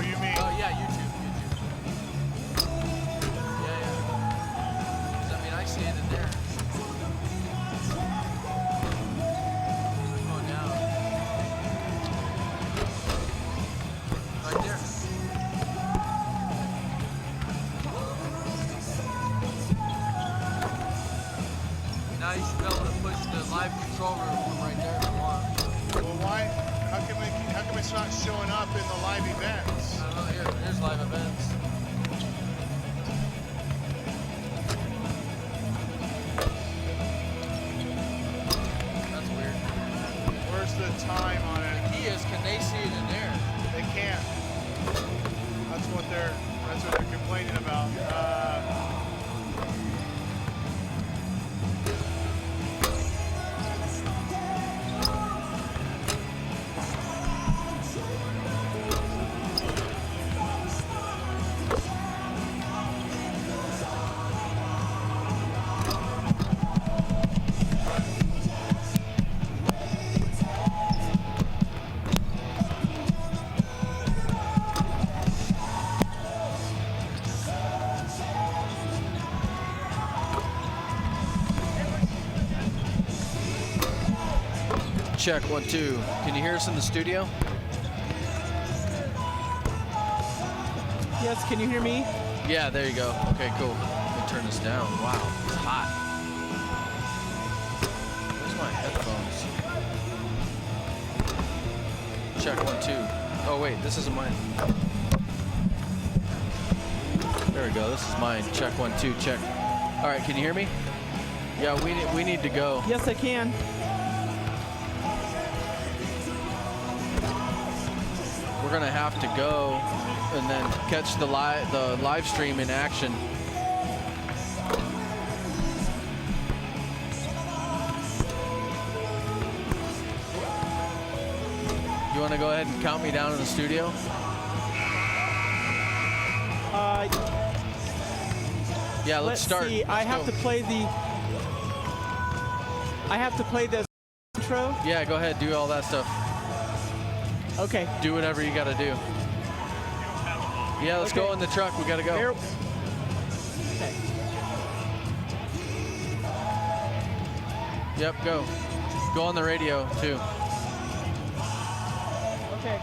Oh, you mean? Oh, yeah, YouTube. Yeah. 'Cause, I mean, I see it in there. Going down. Right there. Now you should be able to push the live control room from right there if you want. Well, why? How come it's not showing up in the live events? I don't know. Here's live events. That's weird. Where's the time on it? The key is, can they see it in there? They can't. That's what they're complaining about. Check 1 2. Can you hear us in the studio? Yes, can you hear me? Yeah, there you go. Okay, cool. Let me turn this down. Wow, it's hot. Where's my headphones? Check 1 2. Oh wait, this isn't mine. There we go. This is mine. Check 1 2. Check. All right, can you hear me? Yeah, we need to go. Yes, I can. We're gonna have to go and then catch the live stream in action. You want to go ahead and count me down in the studio? Yeah, let's start. See. I have to play the intro. Yeah, go ahead. Do all that stuff. Okay. Do whatever you got to do. Yeah, let's go in the truck. We got to go. Okay. Yep, go. Go on the radio, too. Okay.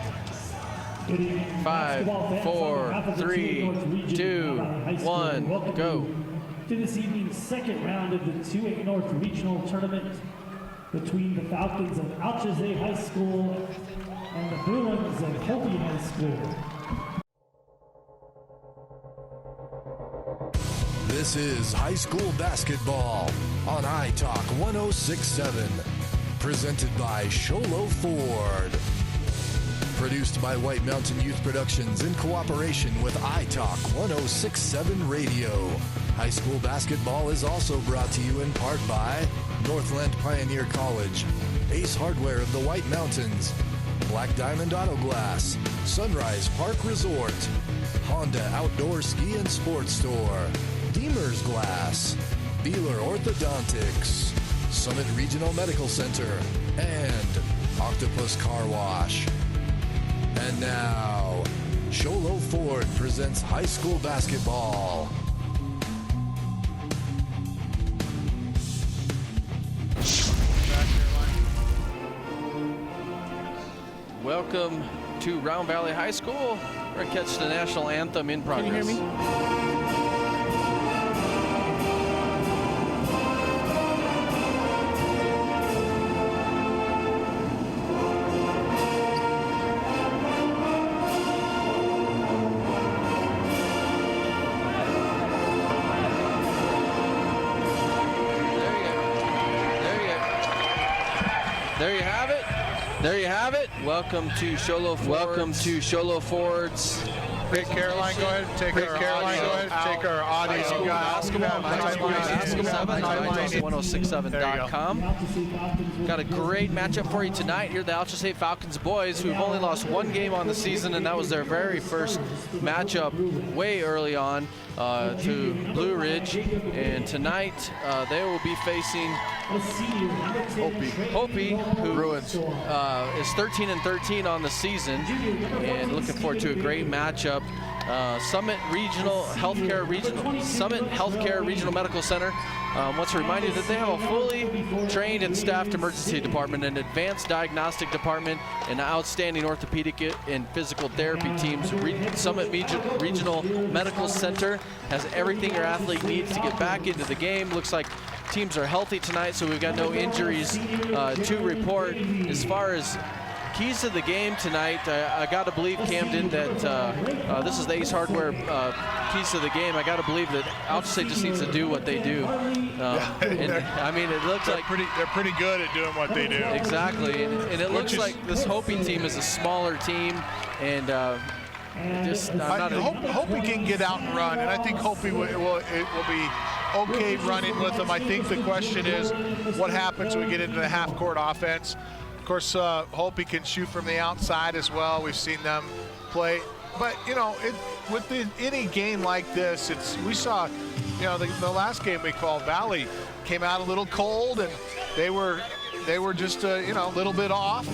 5, 4, 3, 2, 1, go. To this evening's second round of the 2A North Regional Tournament between the Falcons of Alchesay High School and the Bruins of Hopi High School. This is high school basketball on iTalk 106.7, presented by Sholo Ford. Produced by White Mountain Youth Productions in cooperation with iTalk 106.7 Radio. High school basketball is also brought to you in part by Northland Pioneer College, Ace Hardware of the White Mountains, Black Diamond Auto Glass, Sunrise Park Resort, Honda Outdoor Ski and Sports Store, Deemer's Glass, Beeler Orthodontics, Summit Regional Medical Center, and Octopus Car Wash. And now, Sholo Ford presents high school basketball. Welcome to Round Valley High School. We're going to catch the national anthem in progress. Can you hear me? There you have it. Welcome to Sholo Ford's. Welcome to Sholo Ford's. Caroline, go ahead. Take our audio. 1067.com. Got a great matchup for you tonight. Here, the Alchesay Falcons boys, who've only lost one game on the season, and that was their very first matchup way early on. to Blue Ridge, and tonight they will be facing Hopi, who is 13-13 on the season, and looking forward to a great matchup. Summit Healthcare Regional Medical Center wants to remind you that they have a fully trained and staffed emergency department, an advanced diagnostic department, and outstanding orthopedic and physical therapy teams. Summit Regional Medical Center has everything your athlete needs to get back into the game. Looks like teams are healthy tonight, so we've got no injuries to report. As far as keys to the game tonight, I got to believe, Camden, that this is the Ace Hardware keys to the game. I got to believe that Alchesay just needs to do what they do. And, I mean, it looks like they're pretty good at doing what they do. Exactly, and it looks like this Hopi team is a smaller team, and Hopi can get out and run, and I think Hopi will be okay running with them. I think the question is what happens when we get into the half-court offense. Of course, Hopi can shoot from the outside as well. We've seen them play. But, you know, any game like this, we saw, you know, the last game we called, Valley came out a little cold, and they were just, you know, a little bit off.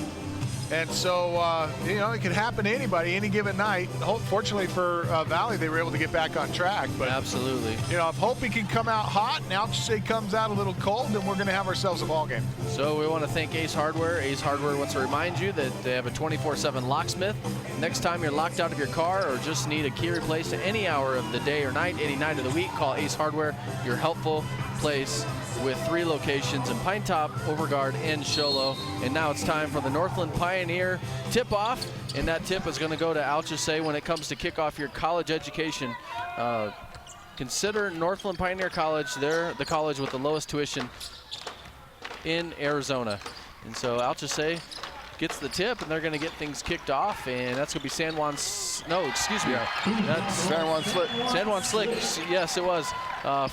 And so, you know, it could happen to anybody any given night. Fortunately for Valley, they were able to get back on track. But absolutely, you know, if Hopi can come out hot and Alchesay comes out a little cold, then we're going to have ourselves a ball game. So we want to thank Ace Hardware. Ace Hardware wants to remind you that they have a 24/7 locksmith. Next time you're locked out of your car or just need a key replaced at any hour of the day or night, any night of the week, call Ace Hardware, your helpful place, with 3 locations in Pine Top, Overguard, and Show Low. And now it's time for the Northland Pioneer tip-off, and that tip is going to go to Alchesay when it comes to kick off your college education. Consider Northland Pioneer College. They're the college with the lowest tuition in Arizona. And so Alchesay gets the tip, and they're going to get things kicked off, and that's going to be San Juan Slick. San Juan Slick, yes, it was,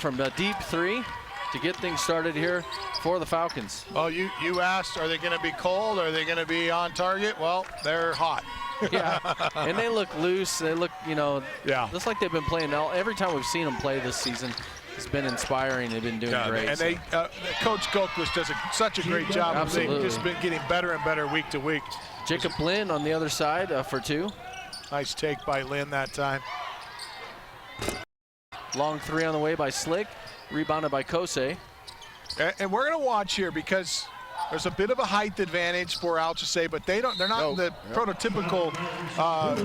from the deep 3 to get things started here for the Falcons. Oh, you asked, are they going to be cold? Are they going to be on target? Well, they're hot. Yeah, and they look loose. They look, you know, just like they've been playing. Every time we've seen them play this season, it's been inspiring. They've been doing great. And Coach Gokless does such a great job. Absolutely. They've just been getting better and better week to week. Jacob Lynn on the other side for 2. Nice take by Lynn that time. Long 3 on the way by Slick. Rebounded by Kosei. And we're going to watch here because there's a bit of a height advantage for Alchesay, but they're not the prototypical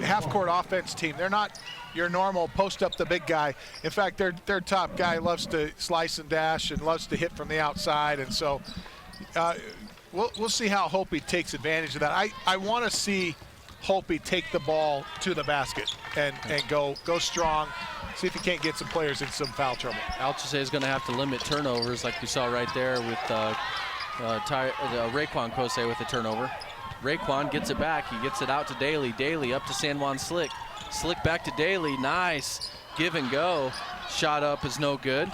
half-court offense team. They're not your normal post up the big guy. In fact, their top guy loves to slice and dash and loves to hit from the outside, and so we'll see how Hopi takes advantage of that. I want to see Hopi take the ball to the basket and go strong. See if he can't get some players in some foul trouble. Alchesay is going to have to limit turnovers, like we saw right there with Raekwon Kosei with the turnover. Raekwon gets it back. He gets it out to Daly. Daly up to San Juan Slick. Slick back to Daly. Nice. Give and go. Shot up is no good.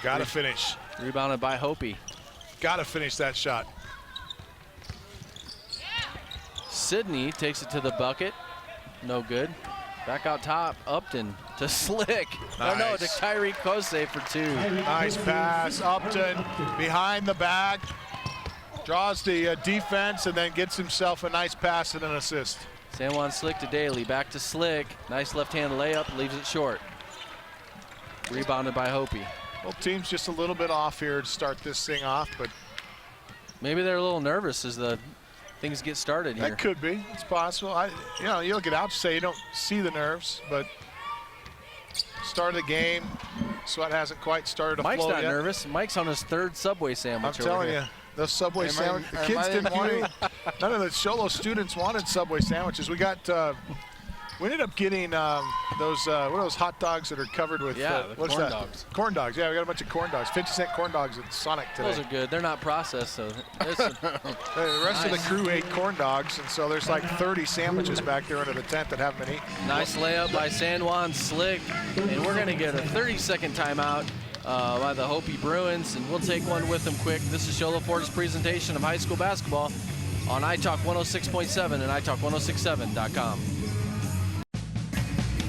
Got to finish. Rebounded by Hopi. Got to finish that shot. Sydney takes it to the bucket. No good. Back out top, Upton to Slick. Nice. Oh no, to Tyreek Kosei for 2. Nice pass, Upton behind the back. Draws the defense and then gets himself a nice pass and an assist. San Juan Slick to Daly, back to Slick. Nice left-hand layup, leaves it short. Rebounded by Hopi. Well, team's just a little bit off here to start this thing off, but maybe they're a little nervous as the things get started here. That could be. It's possible. You know, you look at Alchesay, you don't see the nerves, but start of the game, sweat hasn't quite started to flow yet. Mike's not nervous. Mike's on his 3rd Subway sandwich. I'm telling you, those Subway sandwiches. The kids didn't want it. None of the Show Low students wanted Subway sandwiches. We ended up getting those what are those hot dogs that are covered with the corn dogs. Corn dogs. Yeah, we got a bunch of corn dogs. 50-cent corn dogs at Sonic today. Those are good. They're not processed, so the rest of the crew ate corn dogs, and so there's like 30 sandwiches back there under the tent that haven't been eaten. Nice layup by San Juan Slick, and we're going to get a 30-second timeout by the Hopi Bruins, and we'll take one with them quick. This is Show Low Ford's presentation of high school basketball on iTalk 106.7 and iTalk1067.com.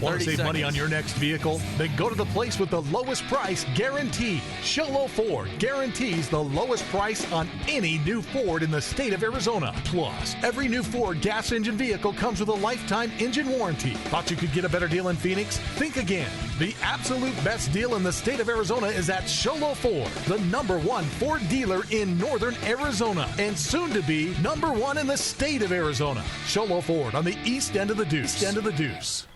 Want 30 to save money on seconds. your next vehicle? Then go to the place with the lowest price guaranteed. Sholo Ford guarantees the lowest price on any new Ford in the state of Arizona. Plus, every new Ford gas engine vehicle comes with a lifetime engine warranty. Thought you could get a better deal in Phoenix? Think again. The absolute best deal in the state of Arizona is at Sholo Ford, the #1 Ford dealer in northern Arizona, and soon to be #1 in the state of Arizona. Sholo Ford on the east end of the Deuce.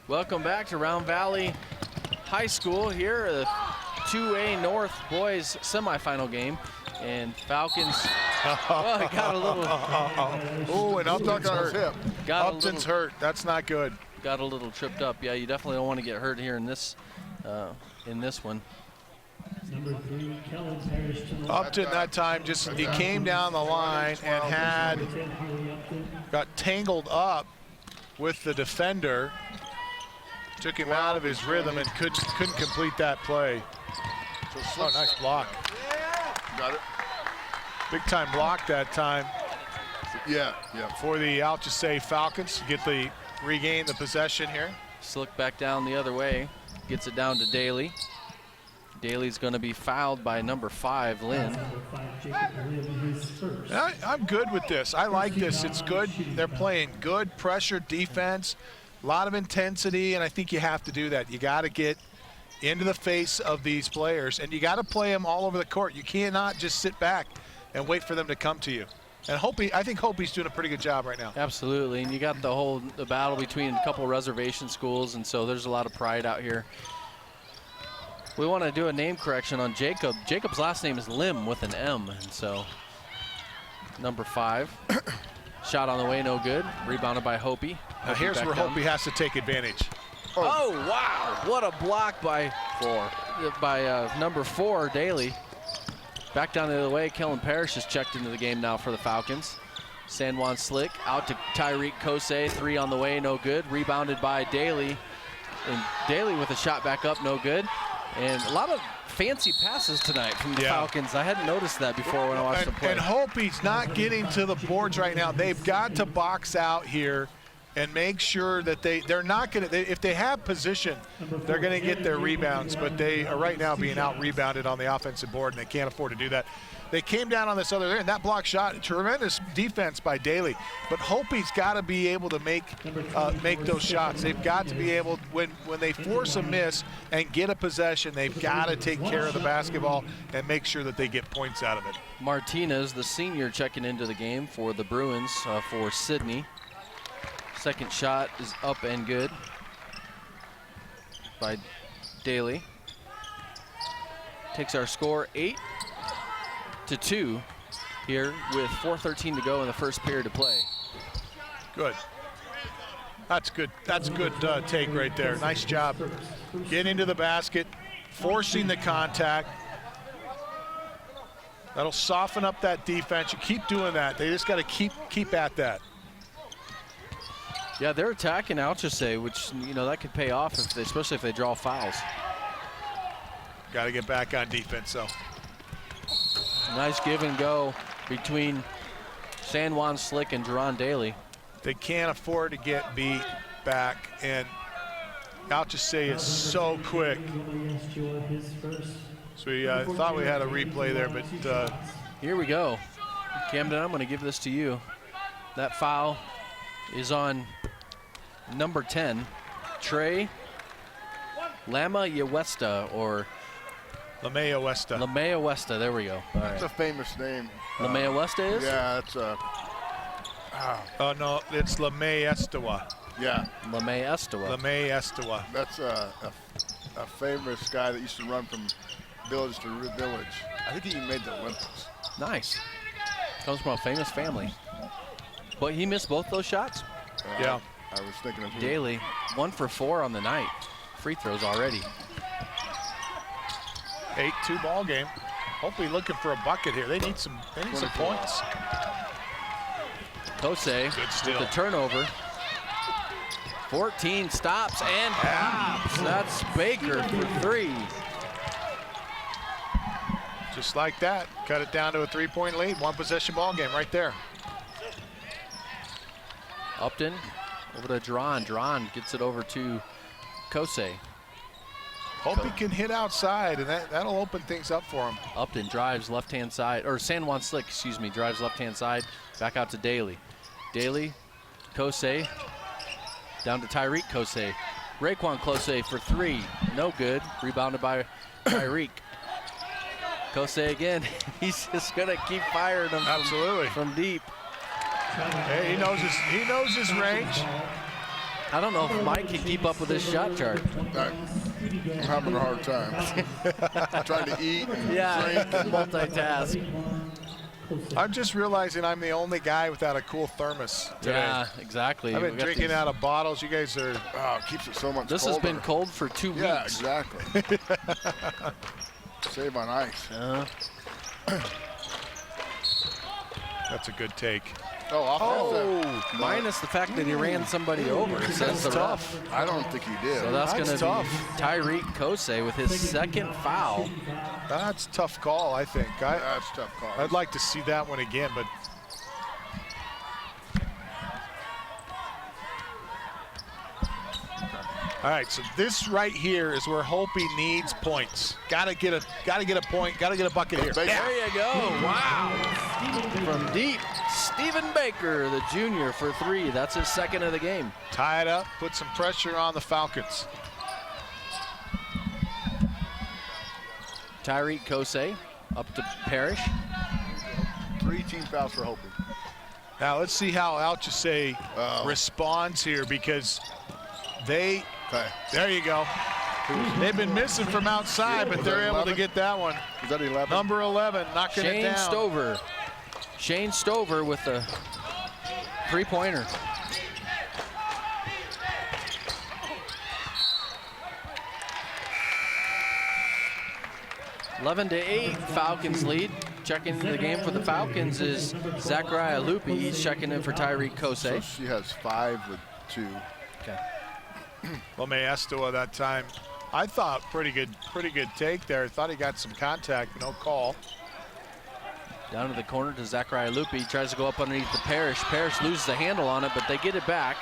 Welcome back to Round Valley High School here, the 2A North boys semifinal game. And Falcons, well, it got a little. Oh, and Upton's hurt. Upton's hurt. That's not good. Got a little tripped up. Yeah, you definitely don't want to get hurt here in this one. Number 3, Kellen Parrish to the Upton that time he came down the line and got tangled up with the defender. Took him out of his rhythm and couldn't complete that play. Oh, nice block. Got it. Big time block that time Yeah. for the Alchesay Falcons to regain the possession here. Slick back down the other way, gets it down to Daly. Daly's going to be fouled by number 5, Lynn. Number 5, Jacob Lynn, his first. I'm good with this. I like this. It's good. They're playing good pressure defense, a lot of intensity, and I think you have to do that. You got to get into the face of these players, and you got to play them all over the court. You cannot just sit back and wait for them to come to you. And I think Hopi's doing a pretty good job right now. Absolutely, and you got the battle between a couple reservation schools, and so there's a lot of pride out here. We want to do a name correction on Jacob. Jacob's last name is Lim with an M, and so number 5. Shot on the way, no good. Rebounded by Hopi. Now here's where Hopi has to take advantage. Oh, wow, what a block by number 4, Daly. Back down the other way, Kellen Parrish has checked into the game now for the Falcons. San Juan Slick out to Tyreek Kosei, 3 on the way, no good. Rebounded by Daly. And Daly with a shot back up, no good. And a lot of fancy passes tonight from the Falcons. I hadn't noticed that before when I watched them play. And Hopi's not getting to the boards right now. They've got to box out here and make sure that they're not going to, if they have position, they're going to get their rebounds, but they are right now being out-rebounded on the offensive board, and they can't afford to do that. They came down on this other end, and that block shot, tremendous defense by Daly, but Hopi's got to be able to make those shots. They've got to be able, when they force a miss and get a possession, they've got to take care of the basketball and make sure that they get points out of it. Martinez, the senior, checking into the game for the Bruins for Sydney. Second shot is up and good by Daly. Takes our score 8-2 here with 4:13 to go in the first period to play. Good. That's good. That's a good take right there. Nice job. Getting into the basket, forcing the contact. That'll soften up that defense. You keep doing that. They just got to keep at that. Yeah, they're attacking Alchesay, which, that could pay off, especially if they draw fouls. Got to get back on defense, though. Nice give and go between San Juan Slick and Jerron Daly. They can't afford to get beat back, and Alchesay is so quick. So we thought we had a replay there, but here we go. Camden, I'm going to give this to you. That foul is on number 10, Trey Lama-Yewesta, or Lama-Yewesta. Lama-Yewesta, there we go. All right. That's a famous name. Lama-Yewesta is? Yeah, it's Oh, no, it's Lama-Estewa. yeah. Lama-Estewa. Lama-Estewa. That's a famous guy that used to run from village to village. I think he even made the Olympics. Nice. Comes from a famous family. But he missed both those shots? Yeah. I was thinking of him. Daly, 1 for 4 on the night. Free throws already. 8-2 ball game. Hopefully looking for a bucket here. They need some points. Kosei Good steal. with the turnover. 14 stops and pops. That's Baker for 3. Just like that, cut it down to a 3-point lead. 1 possession ball game right there. Upton Over to Duran. Duran gets it over to Alchesay. Hopi can hit outside, and that'll open things up for him. Upton drives left-hand side, or San Juan Slick, excuse me, drives left-hand side, back out to Daly. Daly, Alchesay, down to Tyreek Alchesay. Raekwon Alchesay for 3, no good. Rebounded by Tyreek. Alchesay again, he's just gonna keep firing them. Absolutely. From deep. Hey, he knows his range. I don't know if Mike can keep up with this shot chart. I'm having a hard time. Trying to eat and drink. And multitask. I'm just realizing I'm the only guy without a cool thermos today. Yeah, exactly. I've been drinking out of bottles. You guys are. Oh, it keeps it so much This colder. has been cold for 2 weeks. Yeah, exactly. Save on ice. That's a good take. Oh, offensive. Minus the fact that he ran somebody over. Says the ref. I don't think he did. So that's going to tough. be Tyreek Alchesay with his second foul. That's a tough call, I think. That's a tough call. I'd like to see that one again, but. All right, so this right here is where Hopi needs points. Gotta get a point. Gotta get a bucket here. There you go. Wow. From deep, Stephen Baker, the junior, for 3. That's his second of the game. Tie it up. Put some pressure on the Falcons. Tyreek Alchesay up to Parrish. 3 team fouls for Hopi. Now let's see how Alchesay responds here, because they. There you go. They've been missing from outside, but they're able to get that one. Is that 11? Number 11, knocking it down. Stover. Shane Stover with the 3-pointer. (11-8) Falcons lead. Checking into the game for the Falcons is Zachariah Lupi. He's checking in for Tyreek Alchesay. So she has 5 with 2. Okay. LeMay Estoa that time. I thought pretty good take there. Thought he got some contact, but no call. Down to the corner to Zachariah Lupi. He tries to go up underneath the Parrish. Parrish loses the handle on it, but they get it back.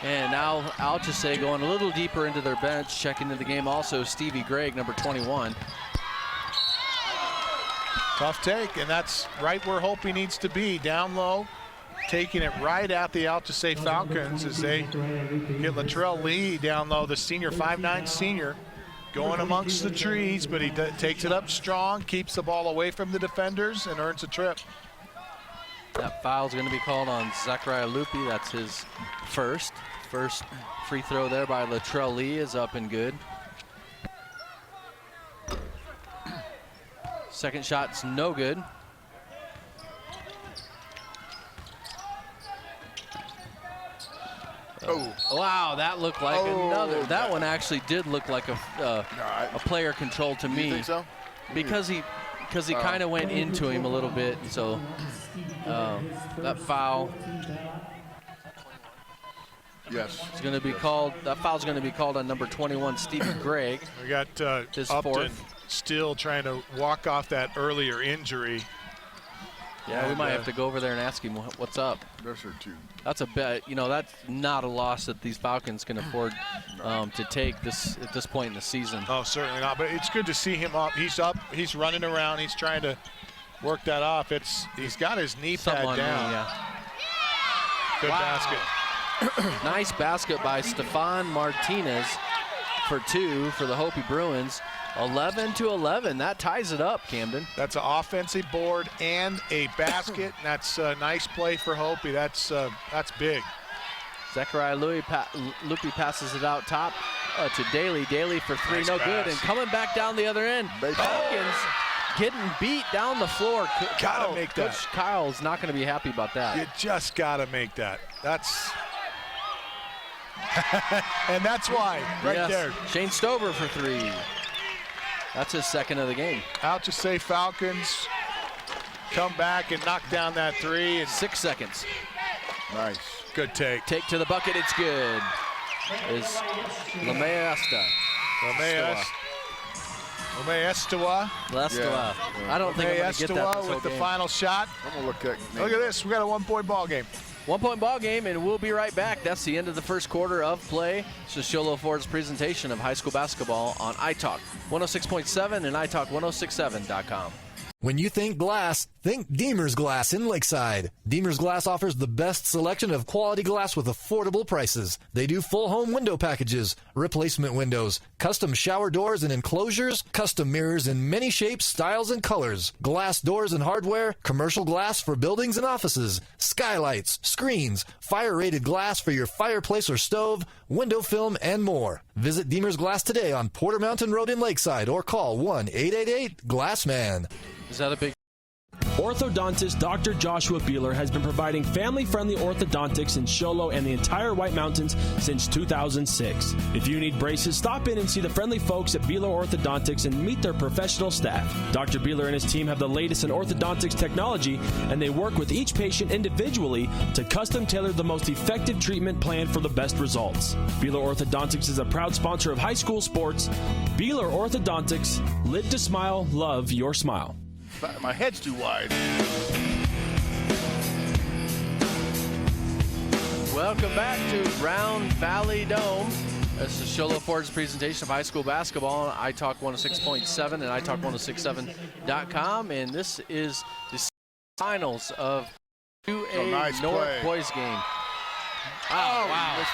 And now Alchesay going a little deeper into their bench. Checking into the game also Stevie Gregg, number 21. Tough take, and that's right where Hopi needs to be, down low, taking it right at the Alchesay Falcons as they get Latrell Lee down low, the senior, 5'9" senior, going amongst the trees, but he takes it up strong, keeps the ball away from the defenders, and earns a trip. That foul's going to be called on Zachariah Lupi. That's his first. First free throw there by Latrell Lee is up and good. Second shot's no good. Oh. Wow, that looked like another. That one actually did look like a player control to me. You think so? Because he kind of went into him a little bit. So that foul. Yes. It's going to be called. That foul's going to be called on number 21, Stephen Gregg. We got his Upton fourth. still trying to walk off that earlier injury. Yeah, we might have to go over there and ask him what's up. There's her 2. That's a bet. You know, that's not a loss that these Falcons can afford to take this at this point in the season. Oh, certainly not. But it's good to see him up. He's up. He's running around. He's trying to work that off. He's got his knee pad Something down. on me, yeah. Good basket. Nice basket by Stefan Martinez for 2 for the Hopi Bruins. 11-11. That ties it up, Camden. That's an offensive board and a basket. That's a nice play for Hopi. That's big. Zachariah Lupi passes it out top to Daly. Daly for 3, Nice no pass. good. And coming back down the other end, Falcons getting beat down the floor. Gotta make that. Coach Kyle's not going to be happy about that. You just gotta make that. That's and that's why right there. Shane Stover for 3. That's his second of the game. Alchesay Falcons come back and knock down that 3. And 6 seconds. Nice. good take. Take to the bucket, it's good. Is LeMay Estoa. I don't think I'm going to get that this whole with the game. final shot. I'm going to look at Look at this. We got a 1-point ball game. 1-point ball game, and we'll be right back. That's the end of the first quarter of play. This is Sholo Ford's presentation of high school basketball on iTalk 106.7 and iTalk1067.com. When you think glass, think Deemer's Glass in Lakeside. Deemer's Glass offers the best selection of quality glass with affordable prices. They do full home window packages, replacement windows, custom shower doors and enclosures, custom mirrors in many shapes, styles, and colors, glass doors and hardware, commercial glass for buildings and offices, skylights, screens, fire-rated glass for your fireplace or stove, window film, and more. Visit Deemer's Glass today on Porter Mountain Road in Lakeside or call 1-888-GLASSMAN. Is that a big... Orthodontist Dr. Joshua Beeler has been providing family-friendly orthodontics in Show Low and the entire White Mountains since 2006. If you need braces, stop in and see the friendly folks at Beeler Orthodontics and meet their professional staff. Dr. Beeler and his team have the latest in orthodontics technology, and they work with each patient individually to custom tailor the most effective treatment plan for the best results. Beeler Orthodontics is a proud sponsor of high school sports. Beeler Orthodontics, live to smile, love your smile. My head's too wide. Welcome back to Round Valley Dome. This is Sholo Ford's presentation of high school basketball on iTalk 106.7 and iTalk1067.com. And this is the finals of 2A North boys game. Oh, wow.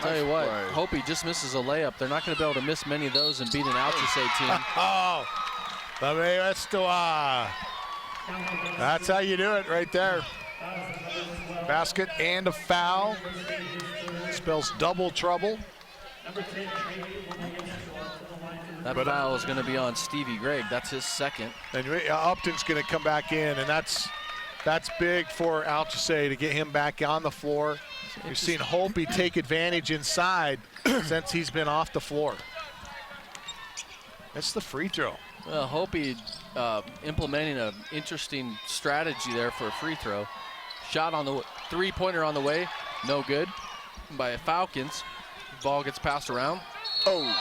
Tell you what, Hopi just misses a layup. They're not going to be able to miss many of those and beat an Alchesay team. Oh, that's how you do it right there. Basket and a foul. Spells double trouble. That foul is going to be on Stevie Gregg. That's his second. And Upton's going to come back in, and that's big for Alchesay to get him back on the floor. We've seen Hopi take advantage inside since he's been off the floor. That's the free throw. Well, Hopi implementing an interesting strategy there for a free throw. Shot on the three-pointer on the way, no good by Falcons. Ball gets passed around. Oh,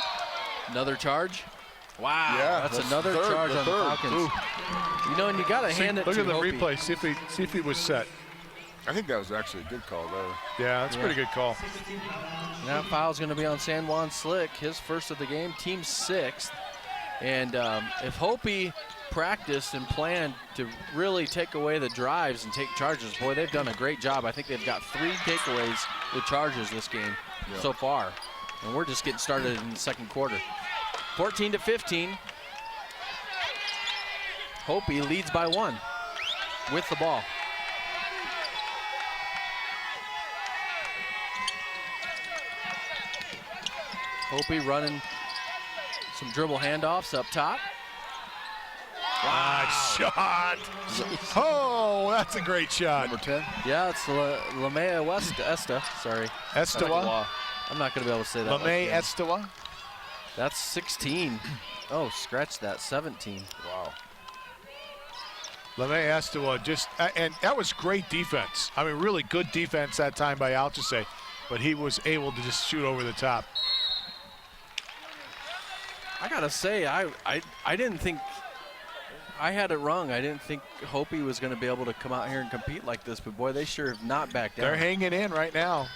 another charge. Wow, yeah, that's another charge on the Falcons. Ooh. You know, and you got to hand it to Look at the Hopi. replay. See if he was set. I think that was actually a good call there. Yeah, that's a pretty good call. And that foul's going to be on San Juan Slick, his first of the game, team sixth. And if Hopi practiced and planned to really take away the drives and take charges, boy, they've done a great job. I think they've got 3 takeaways with charges this game so far. And we're just getting started in the second quarter. 14-15. Hopi leads by 1 with the ball. Hopi running some dribble handoffs up top. Nice shot. Oh, that's a great shot. Number 10? Yeah, it's Lamea Esta. Sorry. Estewa. I'm not going to be able to say that. Lamea Estewa. That's 16. Oh, scratch that. 17. Wow. Lamea Estewa just, and that was great defense. I mean, really good defense that time by Alchesay, but he was able to just shoot over the top. I got to say, I didn't think, I had it wrong. I didn't think Hopi was going to be able to come out here and compete like this, but boy, they sure have not backed down. They're hanging in right now.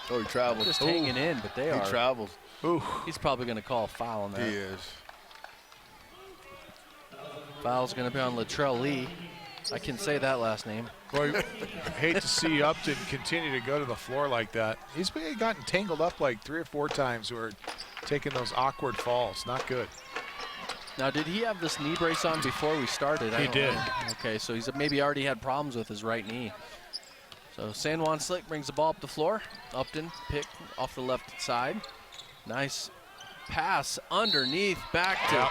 Oh, he travels. Just hanging in, but they are. He travels. Ooh. He's probably going to call a foul on that. He is. Foul's going to be on Latrell Lee. I can say that last name. Boy, I hate to see Upton continue to go to the floor like that. He's gotten tangled up like 3 or 4 times where taking those awkward falls. Not good. Now, did he have this knee brace on before we started? He did. Okay, so he's maybe already had problems with his right knee. So San Juan Slick brings the ball up the floor. Upton pick off the left side. Nice pass underneath back to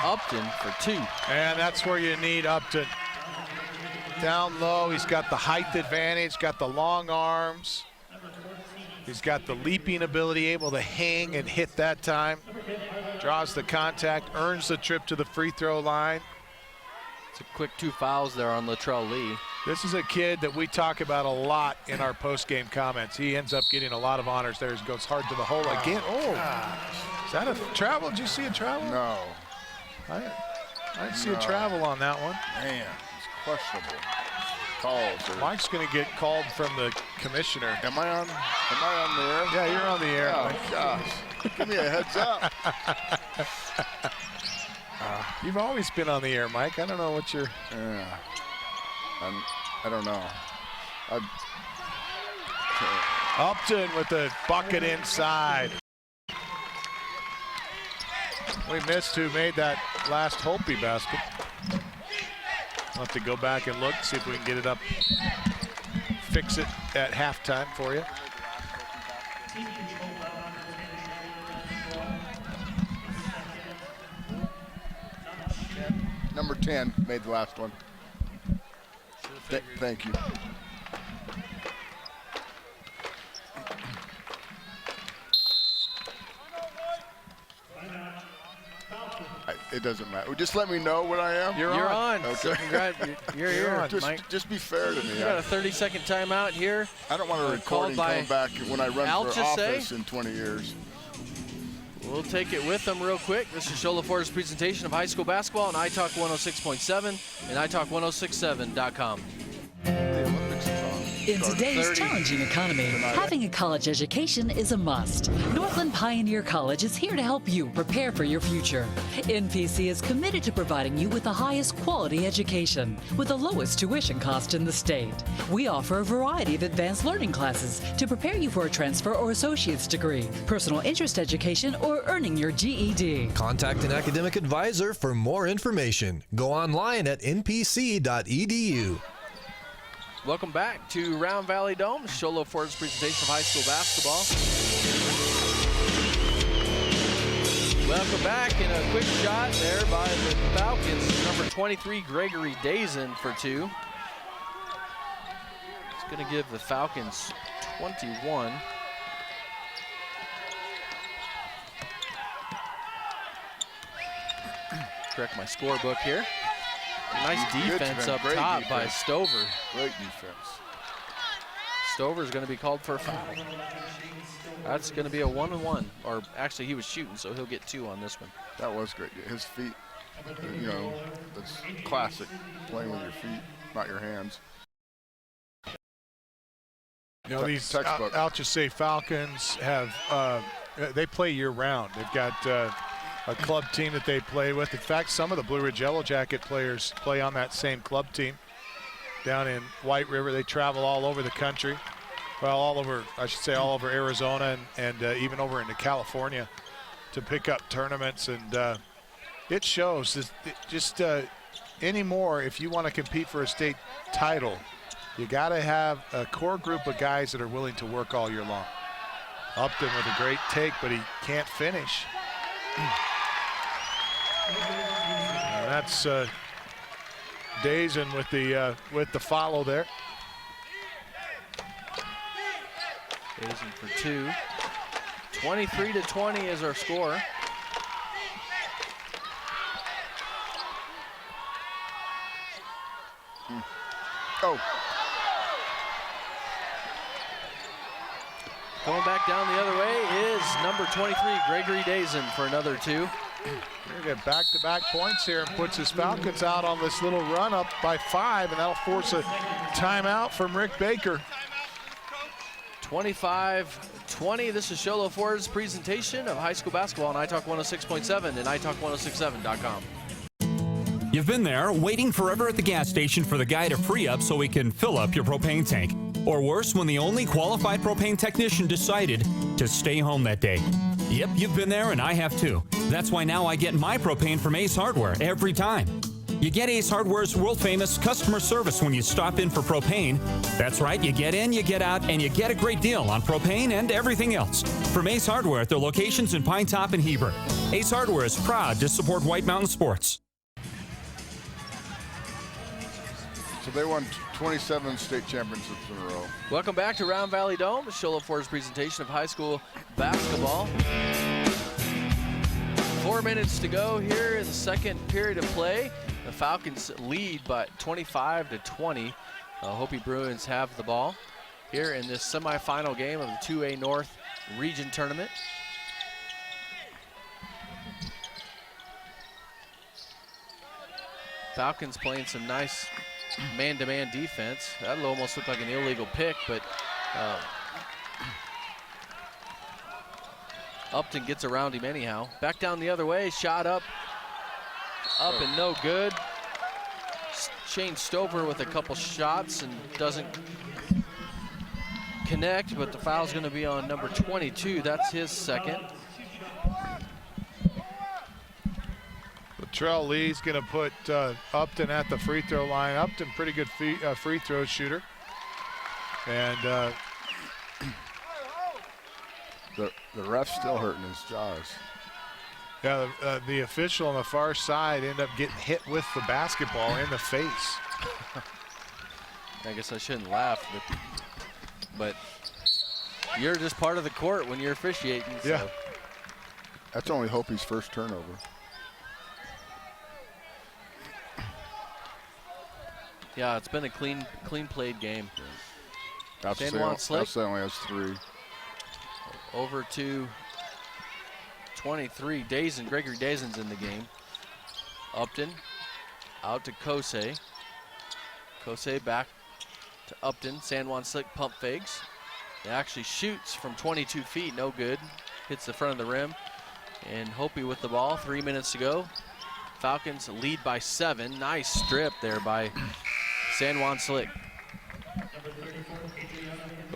Upton for 2. And that's where you need Upton. Down low, he's got the height advantage, got the long arms. He's got the leaping ability, able to hang and hit that time. Draws the contact, earns the trip to the free throw line. It's a quick 2 fouls there on Latrell Lee. This is a kid that we talk about a lot in our post-game comments. He ends up getting a lot of honors there. He goes hard to the hole again. Oh, is that a travel? Did you see a travel? No. I didn't see a travel on that one. Man, it's questionable. calls. Mike's going to get called from the commissioner. Am I on the air? Yeah, you're on the air. Oh, gosh. Give me a heads up. You've always been on the air, Mike. I don't know what you're... Yeah. I don't know. Upton with the bucket inside. We missed who made that last Hopi basket. We'll have to go back and look, see if we can get it up, fix it at halftime for you. Number 10 made the last one. Thank you. It doesn't matter. Just let me know what I am. You're on. Okay. So you're here, Mike. Just be fair to me. You got a 30-second timeout here. I don't want a recording coming back when I run for Alchesay. office in 20 years. We'll take it with them real quick. This is Shola Ford's presentation of high school basketball on iTalk 106.7 and iTalk1067.com. The Olympics is on. In today's challenging economy, having a college education is a must. Northland Pioneer College is here to help you prepare for your future. NPC is committed to providing you with the highest quality education with the lowest tuition cost in the state. We offer a variety of advanced learning classes to prepare you for a transfer or associate's degree, personal interest education, or earning your GED. Contact an academic advisor for more information. Go online at npc.edu. Welcome back to Round Valley Dome, Shola Ford's presentation of high school basketball. Welcome back, and a quick shot there by the Falcons. Number 23, Gregory Dazen for two. It's going to give the Falcons 21. Correct my scorebook here. Nice defense up top by Stover. Great defense. Stover's going to be called for a foul. That's going to be a 1-on-1, or actually he was shooting, so he'll get 2 on this one. That was great. His feet, you know, that's classic, playing with your feet, not your hands. You know, these Textbook. Alchesay Falcons have, they play year round. They've got a club team that they play with. In fact, some of the Blue Ridge Yellow Jacket players play on that same club team down in White River. They travel all over the country. Well, all over, I should say, all over Arizona and even over into California to pick up tournaments. And it shows just anymore, if you want to compete for a state title, you got to have a core group of guys that are willing to work all year long. Upton with a great take, but he can't finish. That's Dazen with the follow there. Dazen for 2. 23-20 is our score. Oh. Coming back down the other way is number 23, Gregory Dazen, for another 2. He'll get back-to-back points here and puts his Falcons out on this little run up by 5, and that'll force a timeout from Rick Baker. 25-20. This is Shola Ford's presentation of high school basketball on iTalk 106.7 and iTalk1067.com. You've been there waiting forever at the gas station for the guy to free up so he can fill up your propane tank. Or worse, when the only qualified propane technician decided to stay home that day. Yep, you've been there and I have too. That's why now I get my propane from Ace Hardware every time. You get Ace Hardware's world-famous customer service when you stop in for propane. That's right, you get in, you get out, and you get a great deal on propane and everything else. From Ace Hardware at their locations in Pine Top and Heber. Ace Hardware is proud to support White Mountain sports. So they won 27 state championships in a row. Welcome back to Round Valley Dome, Shola Ford's presentation of high school basketball. 4 minutes to go here in the second period of play. The Falcons lead by 25-20. Hopi Bruins have the ball here in this semifinal game of the 2A North Region Tournament. Falcons playing some nice man-to-man defense. That'll almost look like an illegal pick, but Upton gets around him anyhow. Back down the other way, shot up and no good. Shane Stover with a couple shots and doesn't connect, but the foul's going to be on number 22. That's his second. Latrell Lee's going to put Upton at the free throw line. Upton, pretty good free throw shooter. And the ref's still hurting his jaws. yeah, the official on the far side ended up getting hit with the basketball in the face. I guess I shouldn't laugh, but you're just part of the court when you're officiating. So. Yeah. That's only Hopi's first turnover. Yeah, it's been a clean played game. Alchesay only has 3. Over to 23. Gregory Dazen's in the game. Upton out to Kosei. Kosei back to Upton. San Juan Slick pump fakes. It actually shoots from 22 feet, no good. Hits the front of the rim. And Hopi with the ball, 3 minutes to go. Falcons lead by 7. Nice strip there by San Juan Slick.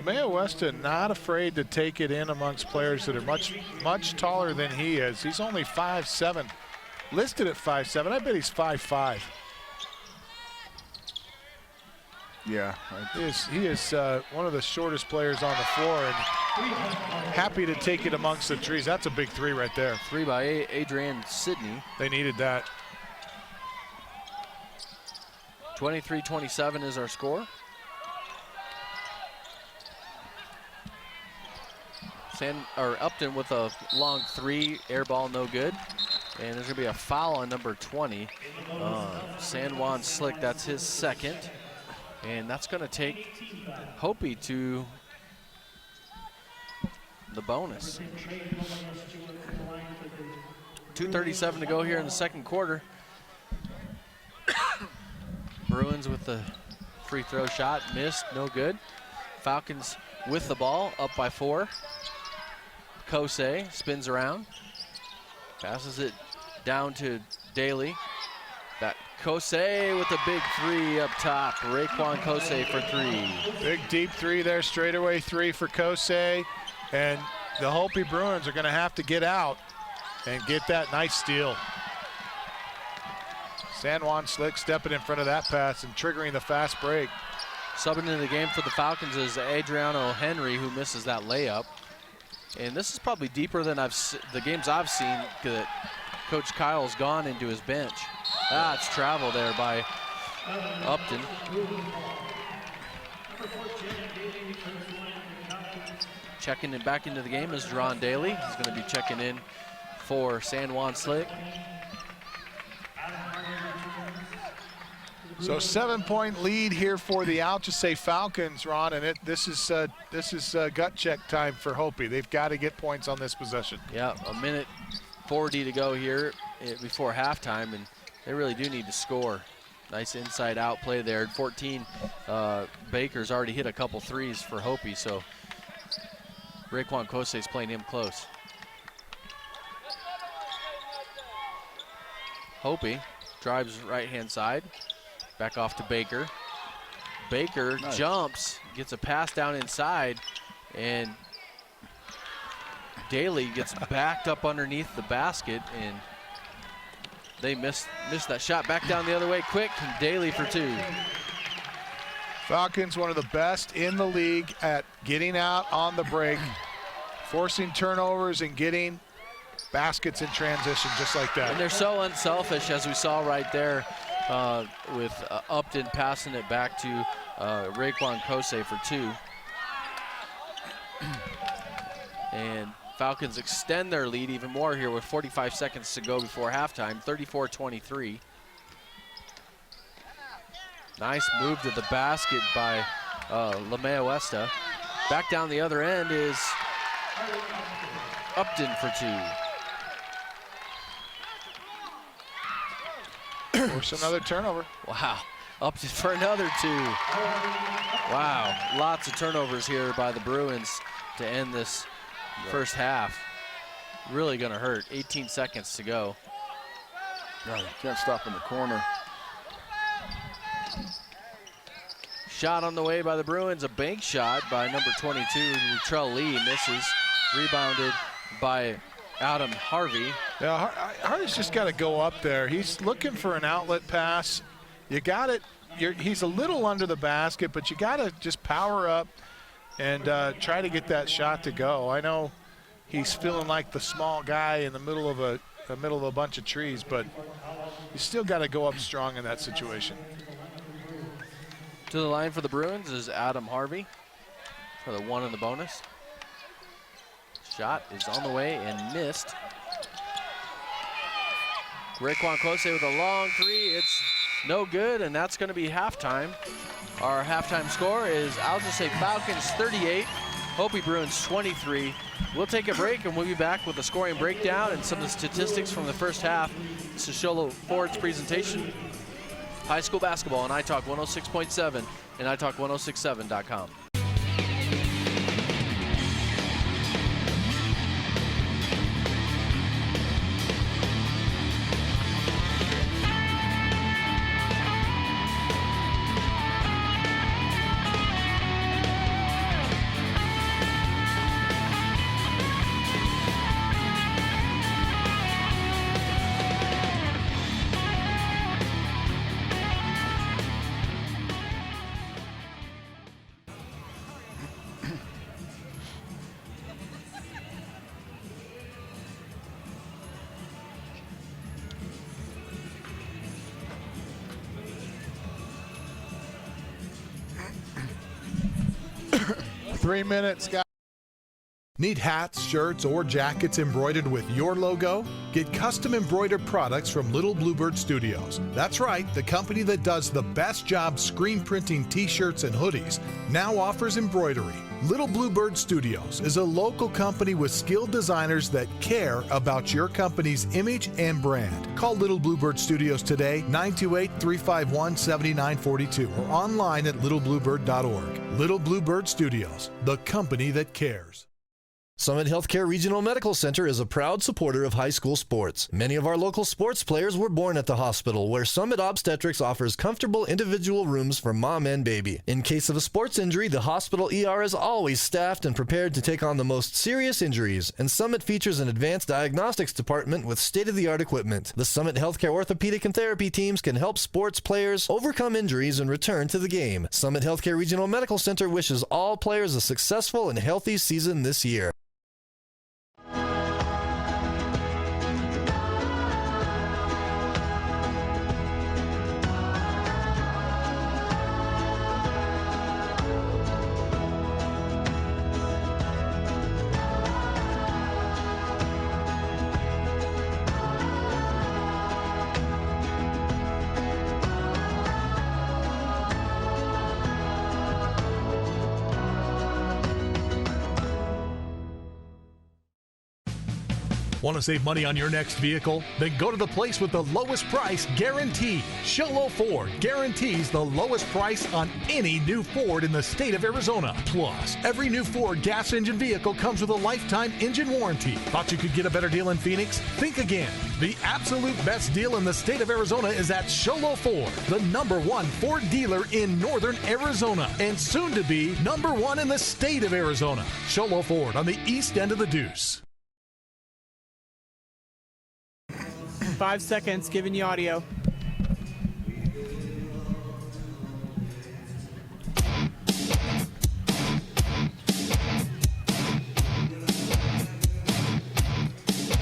Mayo Weston not afraid to take it in amongst players that are much taller than he is. He's only 5'7", listed at 5'7". I bet he's 5'5". Yeah. He is one of the shortest players on the floor, and happy to take it amongst the trees. That's a big 3 right there. 3 by Adrian Sidney. They needed that. 23-27 is our score. Upton with a long 3, air ball no good. And there's gonna be a foul on number 20. San Juan Slick, that's his second. And that's gonna take Hopi to the bonus. 2:37 to go here in the second quarter. Bruins with the free throw shot, missed, no good. Falcons with the ball, up by 4. Kosei spins around, passes it down to Daly. That Kosei with a big 3 up top. Raekwon Kosei for 3. Big deep 3 there, straightaway 3 for Kosei. And the Hopi Bruins are going to have to get out and get that nice steal. San Juan Slick stepping in front of that pass and triggering the fast break. Subbing into the game for the Falcons is Adriano Henry, who misses that layup. And this is probably deeper than the games I've seen that Coach Kyle's gone into his bench. It's travel there by Upton. Checking it back into the game is Deron Daly. He's going to be checking in for San Juan Slick. So 7-point lead here for the Alchesay Falcons, Ron, and this is gut check time for Hopi. They've got to get points on this possession. Yeah, a minute 40 to go here before halftime, and they really do need to score. Nice inside-out play there. 14, Baker's already hit a couple 3s for Hopi, so Raekwon Kosei's playing him close. Hopi drives right-hand side. Back off to Baker. Baker jumps, gets a pass down inside, and Daly gets backed up underneath the basket, and they missed that shot. Back down the other way quick, and Daly for 2. Falcons, one of the best in the league at getting out on the break, forcing turnovers and getting baskets in transition just like that. And they're so unselfish, as we saw right there. With Upton passing it back to Raekwon Kosei for 2. And Falcons extend their lead even more here with 45 seconds to go before halftime, 34-23. Nice move to the basket by Lamea Westa. Back down the other end is Upton for 2. Force another turnover. Wow. Up for another 2. Wow, lots of turnovers here by the Bruins to end this first half. Really gonna hurt. 18 seconds to go. No, you can't stop in the corner. Shot on the way by the Bruins, a bank shot by number 22, Latrell Lee, misses. Rebounded by Adam Harvey. Yeah, Harvey's just got to go up there. He's looking for an outlet pass. You got it. He's a little under the basket, but you got to just power up and try to get that shot to go. I know he's feeling like the small guy in the middle of a bunch of trees, but you still got to go up strong in that situation. To the line for the Bruins is Adam Harvey for the 1 in the bonus. Shot is on the way and missed. Raekwon Alchesay with a long 3. It's no good, and that's going to be halftime. Our halftime score is Alchesay Falcons 38, Hopi Bruins 23. We'll take a break, and we'll be back with a scoring breakdown and some of the statistics from the first half. This is Sholo Ford's presentation. High school basketball on iTalk 106.7 and iTalk1067.com. Three minutes, guys. Need hats, shirts, or jackets embroidered with your logo? Get custom embroidered products from Little Bluebird Studios. That's right, the company that does the best job screen printing t-shirts and hoodies now offers embroidery. Little Bluebird Studios is a local company with skilled designers that care about your company's image and brand. Call Little Bluebird Studios today, 928-351-7942, or online at littlebluebird.org. Little Bluebird Studios, the company that cares. Summit Healthcare Regional Medical Center is a proud supporter of high school sports. Many of our local sports players were born at the hospital, where Summit Obstetrics offers comfortable individual rooms for mom and baby. In case of a sports injury, the hospital ER is always staffed and prepared to take on the most serious injuries, and Summit features an advanced diagnostics department with state-of-the-art equipment. The Summit Healthcare orthopedic and therapy teams can help sports players overcome injuries and return to the game. Summit Healthcare Regional Medical Center wishes all players a successful and healthy season this year. Want to save money on your next vehicle? Then go to the place with the lowest price guaranteed. Sholo Ford guarantees the lowest price on any new Ford in the state of Arizona. Plus, every new Ford gas engine vehicle comes with a lifetime engine warranty. Thought you could get a better deal in Phoenix? Think again. The absolute best deal in the state of Arizona is at Sholo Ford, the #1 Ford dealer in northern Arizona, and soon to be #1 in the state of Arizona. Sholo Ford on the east end of the Deuce. 5 seconds, giving you audio.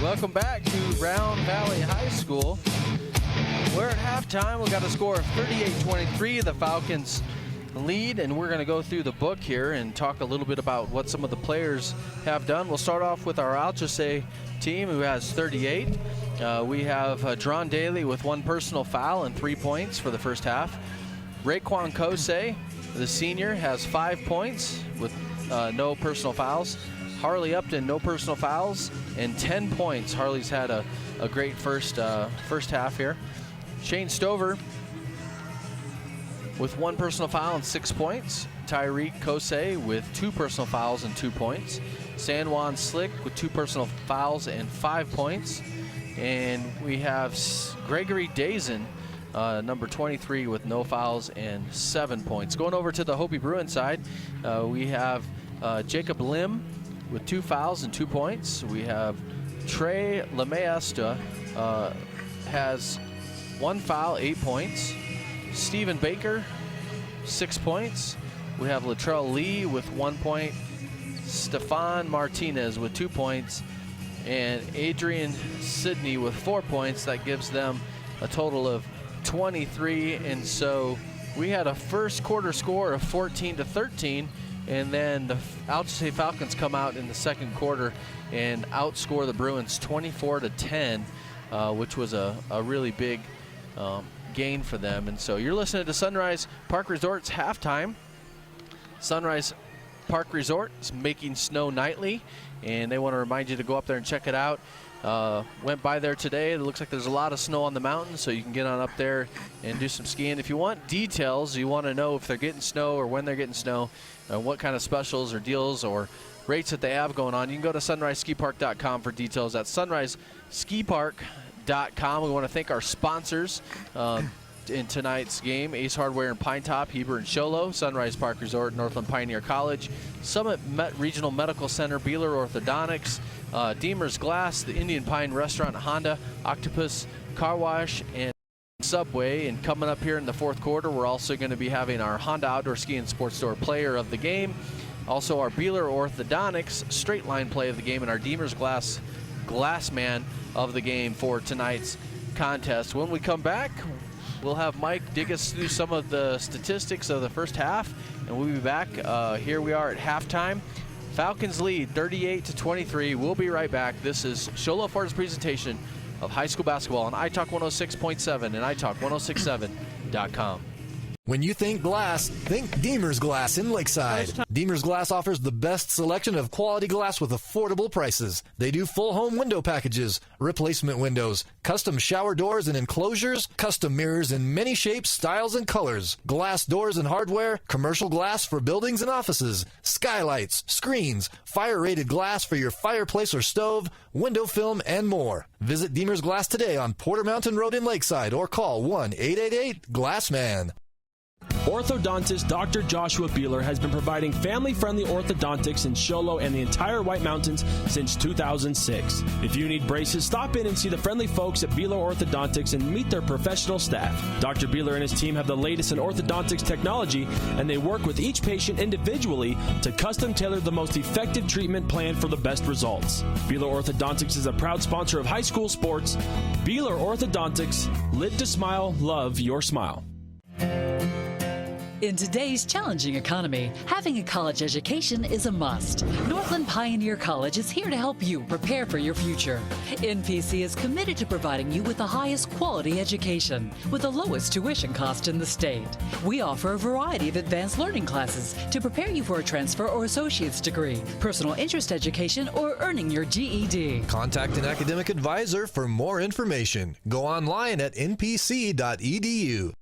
Welcome back to Round Valley High School. We're at halftime. We got a score of 38-23. The Falcons lead, and we're going to go through the book here and talk a little bit about what some of the players have done. We'll start off with our Alchesay team, who has 38. We have Dron Daly with 1 personal foul and 3 points for the first half. Raekwon Alchesay, the senior, has 5 points with no personal fouls. Harley Upton, no personal fouls and 10 points. Harley's had a great first half here. Shane Stover with 1 personal foul and 6 points. Tyreek Kosei with 2 personal fouls and 2 points. San Juan Slick with 2 personal fouls and 5 points. And we have Gregory Dazen, number 23, with no fouls and 7 points. Going over to the Hopi Bruin side, we have Jacob Lim with 2 fouls and 2 points. We have Trey Lemaesta has 1 foul, 8 points. Stephen Baker, 6 points. We have Latrell Lee with 1 point. Stefan Martinez with 2 points. And Adrian Sidney with 4 points. That gives them a total of 23. And so we had a first quarter score of 14-13. And then the Alchesay Falcons come out in the second quarter and outscore the Bruins 24-10, which was a really big gain for them. And so you're listening to Sunrise Park Resort's halftime. Sunrise Park Resort is making snow nightly, and they want to remind you to go up there and check it out. Went by there today. It looks like there's a lot of snow on the mountain, so you can get on up there and do some skiing. If you want details, you want to know if they're getting snow or when they're getting snow, what kind of specials or deals or rates that they have going on, you can go to sunriseskipark.com for details. That's sunriseskipark.com. We want to thank our sponsors in tonight's game: Ace Hardware in Pine Top, Heber and Show Low, Sunrise Park Resort, Northland Pioneer College, Summit Regional Medical Center, Beeler Orthodontics, Deemer's Glass, the Indian Pine Restaurant, Honda, Octopus Car Wash, and Subway. And coming up here in the fourth quarter, we're also going to be having our Honda Outdoor Ski and Sports Store Player of the Game, also our Beeler Orthodontics Straight Line Play of the Game, and our Deemer's Glass Man of the Game for tonight's contest. When we come back, we'll have Mike dig us through some of the statistics of the first half, and we'll be back. Here we are at halftime. Falcons lead 38-23. We'll be right back. This is Show Ford's presentation of high school basketball on iTalk 106.7 and iTalk1067.com. When you think glass, think Deemer's Glass in Lakeside. Deemer's Glass offers the best selection of quality glass with affordable prices. They do full home window packages, replacement windows, custom shower doors and enclosures, custom mirrors in many shapes, styles, and colors, glass doors and hardware, commercial glass for buildings and offices, skylights, screens, fire-rated glass for your fireplace or stove, window film, and more. Visit Deemer's Glass today on Porter Mountain Road in Lakeside or call 1-888-GLASSMAN. Orthodontist Dr. Joshua Beeler has been providing family-friendly orthodontics in Show Low and the entire White Mountains since 2006. If you need braces, stop in and see the friendly folks at Beeler Orthodontics and meet their professional staff. Dr. Beeler and his team have the latest in orthodontics technology, and they work with each patient individually to custom tailor the most effective treatment plan for the best results. Beeler Orthodontics is a proud sponsor of high school sports. Beeler Orthodontics, live to smile, love your smile. In today's challenging economy, having a college education is a must. Northland Pioneer College is here to help you prepare for your future. NPC is committed to providing you with the highest quality education with the lowest tuition cost in the state. We offer a variety of advanced learning classes to prepare you for a transfer or associate's degree, personal interest education, or earning your GED. Contact an academic advisor for more information. Go online at npc.edu.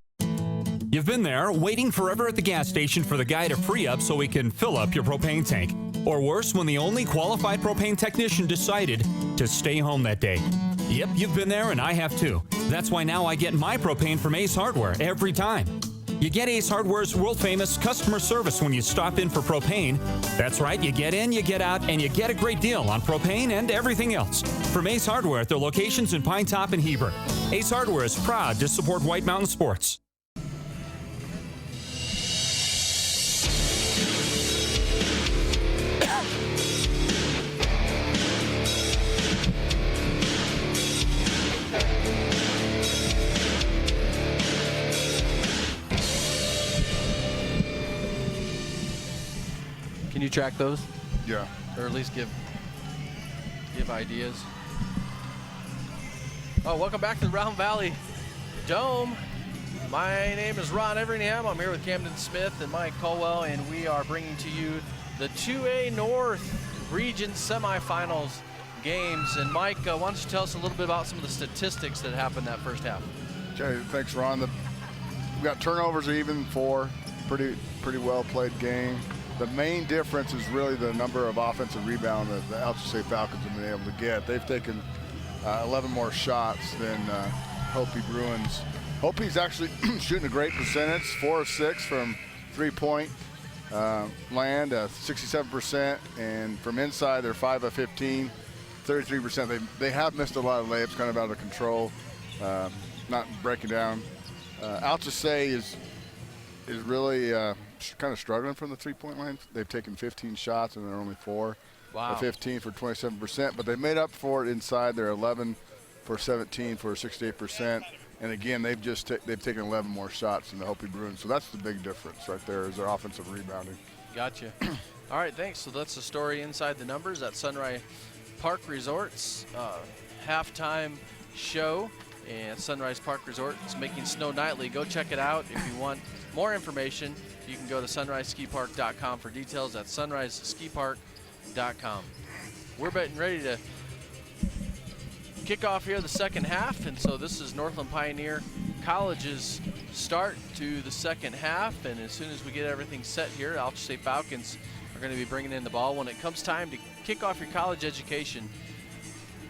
You've been there, waiting forever at the gas station for the guy to free up so we can fill up your propane tank. Or worse, when the only qualified propane technician decided to stay home that day. Yep, you've been there and I have too. That's why now I get my propane from Ace Hardware every time. You get Ace Hardware's world-famous customer service when you stop in for propane. That's right, you get in, you get out, and you get a great deal on propane and everything else. From Ace Hardware at their locations in Pine Top and Heber. Ace Hardware is proud to support White Mountain sports. Can you track those? Yeah. Or at least give ideas. Oh, welcome back to the Round Valley Dome. My name is Ron Everingham. I'm here with Camden Smith and Mike Colwell, and we are bringing to you the 2A North Region semifinals games. And Mike, why don't you tell us a little bit about some of the statistics that happened that first half? Okay, thanks, Ron. we got turnovers even 4. Pretty well played game. The main difference is really the number of offensive rebounds that the Alchesay Falcons have been able to get. They've taken 11 more shots than Hopi Bruins. Hopi's actually shooting a great percentage, 4 of 6 from 3-point land, 67%, and from inside they're 5 of 15, 33%. They have missed a lot of layups, kind of out of control, not breaking down. Alchesay is really kind of struggling from the 3-point line. They've taken 15 shots and they're only 4 wow. of 15 for 27%, but they made up for it inside. They're 11 for 17 for 68%. And again, they've taken 11 more shots than the Hopi Bruins. So that's the big difference right there, is their offensive rebounding. Gotcha. All right, thanks. So that's the story inside the numbers at Sunrise Park Resorts halftime show. And Sunrise Park Resort is making snow nightly. Go check it out. If you want more information, you can go to sunriseskipark.com for details at sunriseskipark.com. We're getting ready to kick off here the second half, and so this is Northland Pioneer College's start to the second half. And as soon as we get everything set here, Alchesay Falcons are going to be bringing in the ball. When it comes time to kick off your college education,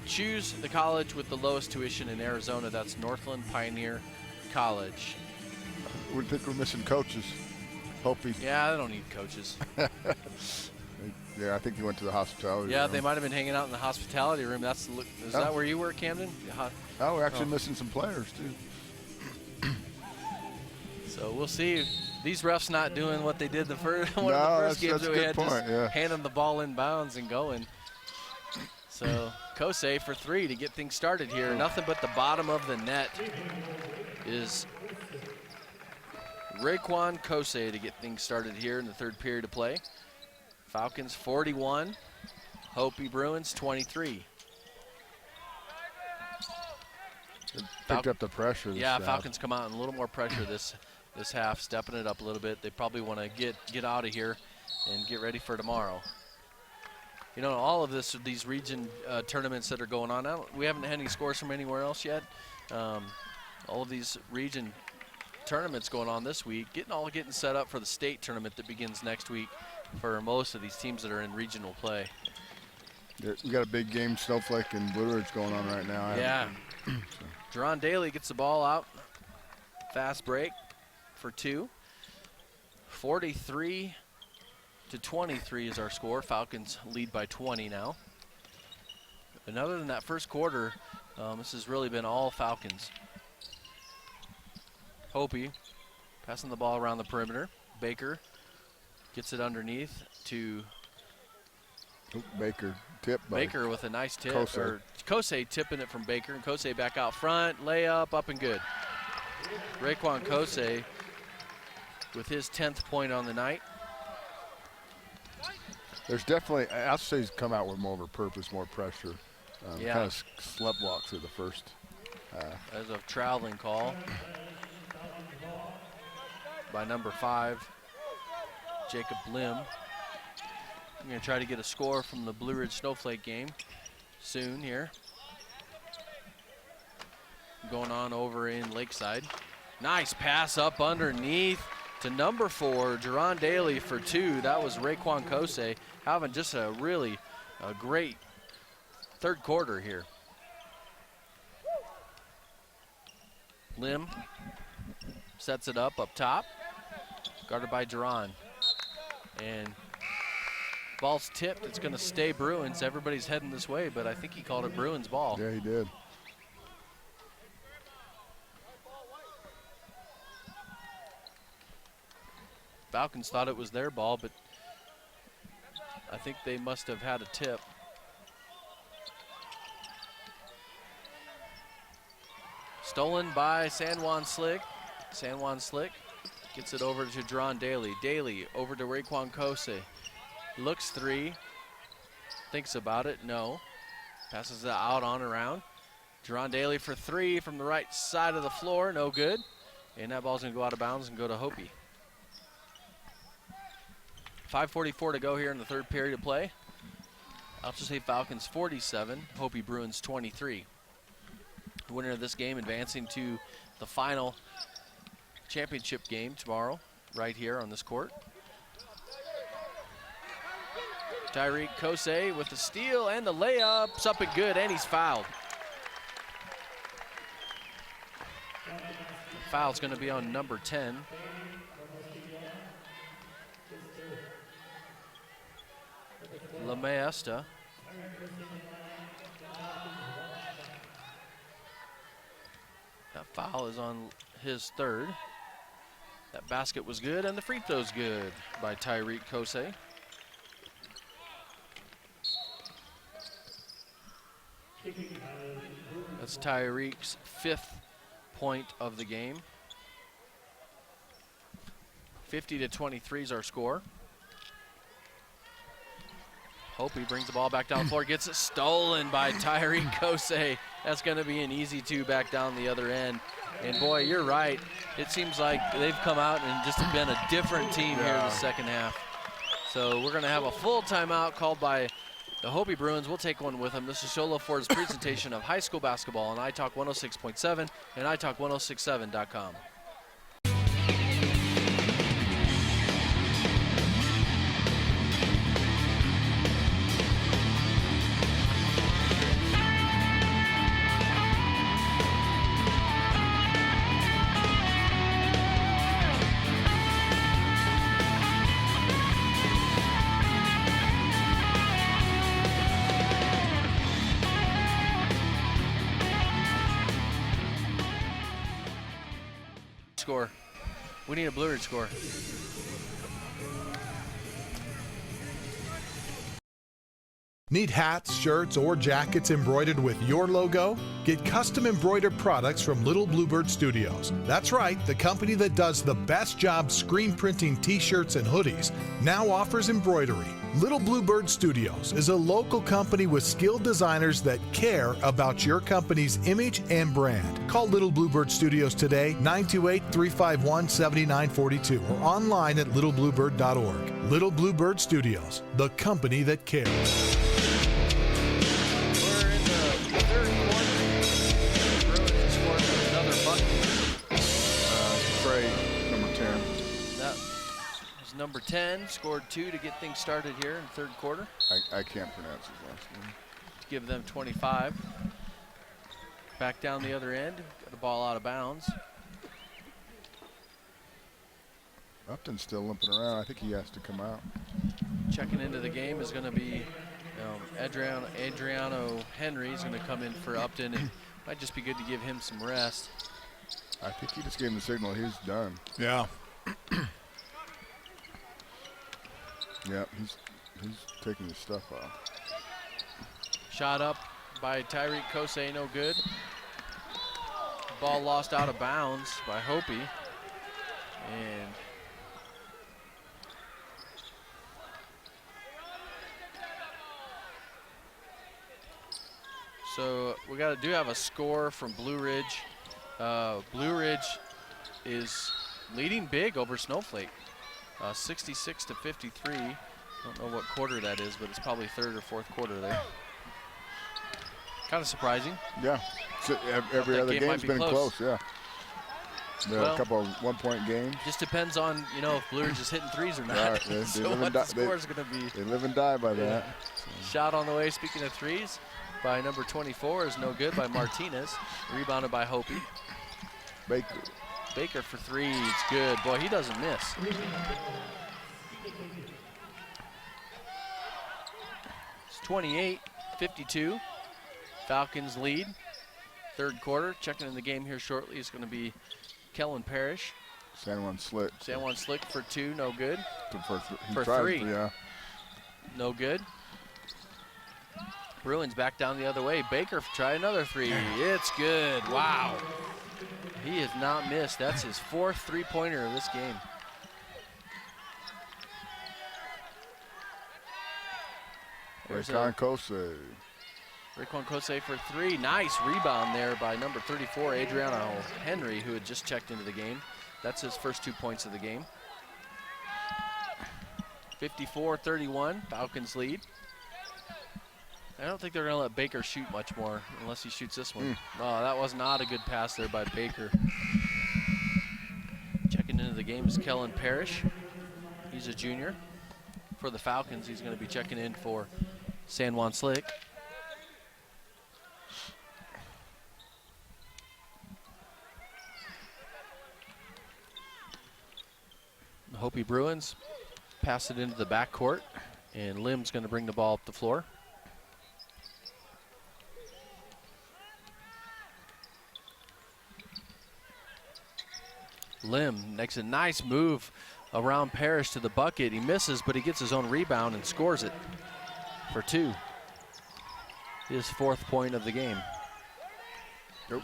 choose the college with the lowest tuition in Arizona. That's Northland Pioneer College. We think we're missing coaches. Hopi. Yeah, they don't need coaches. Yeah, I think he went to the hospitality room. They might have been hanging out in the hospitality room. Is that where you were, Camden? We're actually missing some players, too. So we'll see. These refs not doing what they did one of the first games that we had, just handing the ball inbounds and going. So Alchesay for 3 to get things started here. Nothing but the bottom of the net is Raekwon Alchesay to get things started here in the third period of play. Falcons 41, Hopi Bruins 23. Picked up the pressure. Falcons come out in a little more pressure this half, stepping it up a little bit. They probably want to get out of here and get ready for tomorrow. You know, all of these region tournaments that are going on, we haven't had any scores from anywhere else yet. All of these region tournaments going on this week, getting set up for the state tournament that begins next week for most of these teams that are in regional play. We got a big game, Snowflake and Blue Ridge, going on right now. Yeah. Jerron Daly gets the ball out. Fast break for 2. 43-23 is our score. Falcons lead by 20 now. And other than that first quarter, this has really been all Falcons. Hopi passing the ball around the perimeter. Baker gets it underneath to Baker. Tip by Baker with a nice tip. Alchesay tipping it from Baker, and Alchesay back out front. Layup up and good. Raekwon Alchesay with his 10th point on the night. There's definitely, Alchesay's come out with more of a purpose, more pressure. Kind of sleptwalk through the first half. There's a traveling call by number 5, Jacob Lim. I'm going to try to get a score from the Blue Ridge Snowflake game soon here. Going on over in Lakeside. Nice pass up underneath to number 4, Jerron Daly for 2. That was Raekwon Alchesay having just a really great third quarter here. Lim sets it up top. Guarded by Jerron. And ball's tipped. It's going to stay Bruins. Everybody's heading this way, but I think he called it Bruins ball. Yeah, he did. Falcons thought it was their ball, but I think they must have had a tip. Stolen by San Juan Slick. San Juan Slick gets it over to Jerron Daly. Daly over to Raekwon Alchesay. Looks 3. Thinks about it. No. Passes it out on around. Jerron Daly for 3 from the right side of the floor. No good. And that ball's going to go out of bounds and go to Hopi. 5:44 to go here in the third period of play. Alchesay Falcons 47, Hopi Bruins 23. The winner of this game advancing to the final championship game tomorrow, right here on this court. Alchesay with the steal and the layup's up and good, and he's fouled. The foul's going to be on number 10. La Maestra. That foul is on his third. That basket was good, and the free throw's good by Alchesay. That's Tyreek's 5th point of the game. 50-23 is our score. Hopi brings the ball back down the floor, gets it stolen by Alchesay. That's going to be an easy 2 back down the other end. And boy, you're right. It seems like they've come out and just been a different team here in the second half. So we're going to have a full timeout called by the Hopi Bruins. We'll take one with them. This is Show Love Ford's presentation of high school basketball on iTalk 106.7 and iTalk1067.com. Score. We need a Blue Ridge score. Need hats, shirts, or jackets embroidered with your logo? Get custom embroidered products from Little Bluebird Studios. That's right, the company that does the best job screen printing t-shirts and hoodies now offers embroidery. Little Bluebird Studios is a local company with skilled designers that care about your company's image and brand. Call Little Bluebird Studios today, 928-351-7942, or online at littlebluebird.org. Little Bluebird Studios, the company that cares. Number 10 scored 2 to get things started here in the third quarter. I can't pronounce his last name. To give them 25. Back down the other end, got the ball out of bounds. Upton's still limping around. I think he has to come out. Checking into the game is going to be Adriano Henry. He's going to come in for Upton, and might just be good to give him some rest. I think he just gave him the signal he's done. Yeah. Yeah, he's taking his stuff off. Shot up by Alchesay, no good. Ball lost out of bounds by Hopi. And so we do have a score from Blue Ridge. Blue Ridge is leading big over Snowflake. 66-53. Don't know what quarter that is, but it's probably third or fourth quarter there. Kind of surprising. Yeah. So every other game's been close, yeah. There are a couple of one-point games. Just depends on, if Blue Ridge is hitting threes or not. Right, so what the score is going to be. They live and die by that. So. Shot on the way, speaking of threes, by number 24 is no good by Martinez. Rebounded by Hopi. Baker for 3, it's good. Boy, he doesn't miss. It's 28-52. Falcons lead. Third quarter. Checking in the game here shortly is going to be Kellen Parrish. San Juan Slick for 2, no good. For 3. Yeah. No good. Bruins back down the other way. Baker try another 3. It's good. Wow. He has not missed. That's his 4th three-pointer of this game. Raekwon Kosei. Raekwon Kosei for 3. Nice rebound there by number 34, Adriano Henry, who had just checked into the game. That's his first 2 points of the game. 54-31, Falcons lead. I don't think they're going to let Baker shoot much more unless he shoots this one. Oh, that was not a good pass there by Baker. into the game is Kellen Parrish. He's a junior. For the Falcons, he's going to be checking in for San Juan Slick. The Hopi Bruins pass it into the backcourt, and Lim's going to bring the ball up the floor. Lim makes a nice move around Parrish to the bucket. He misses, but he gets his own rebound and scores it for 2. His 4th point of the game. Nope.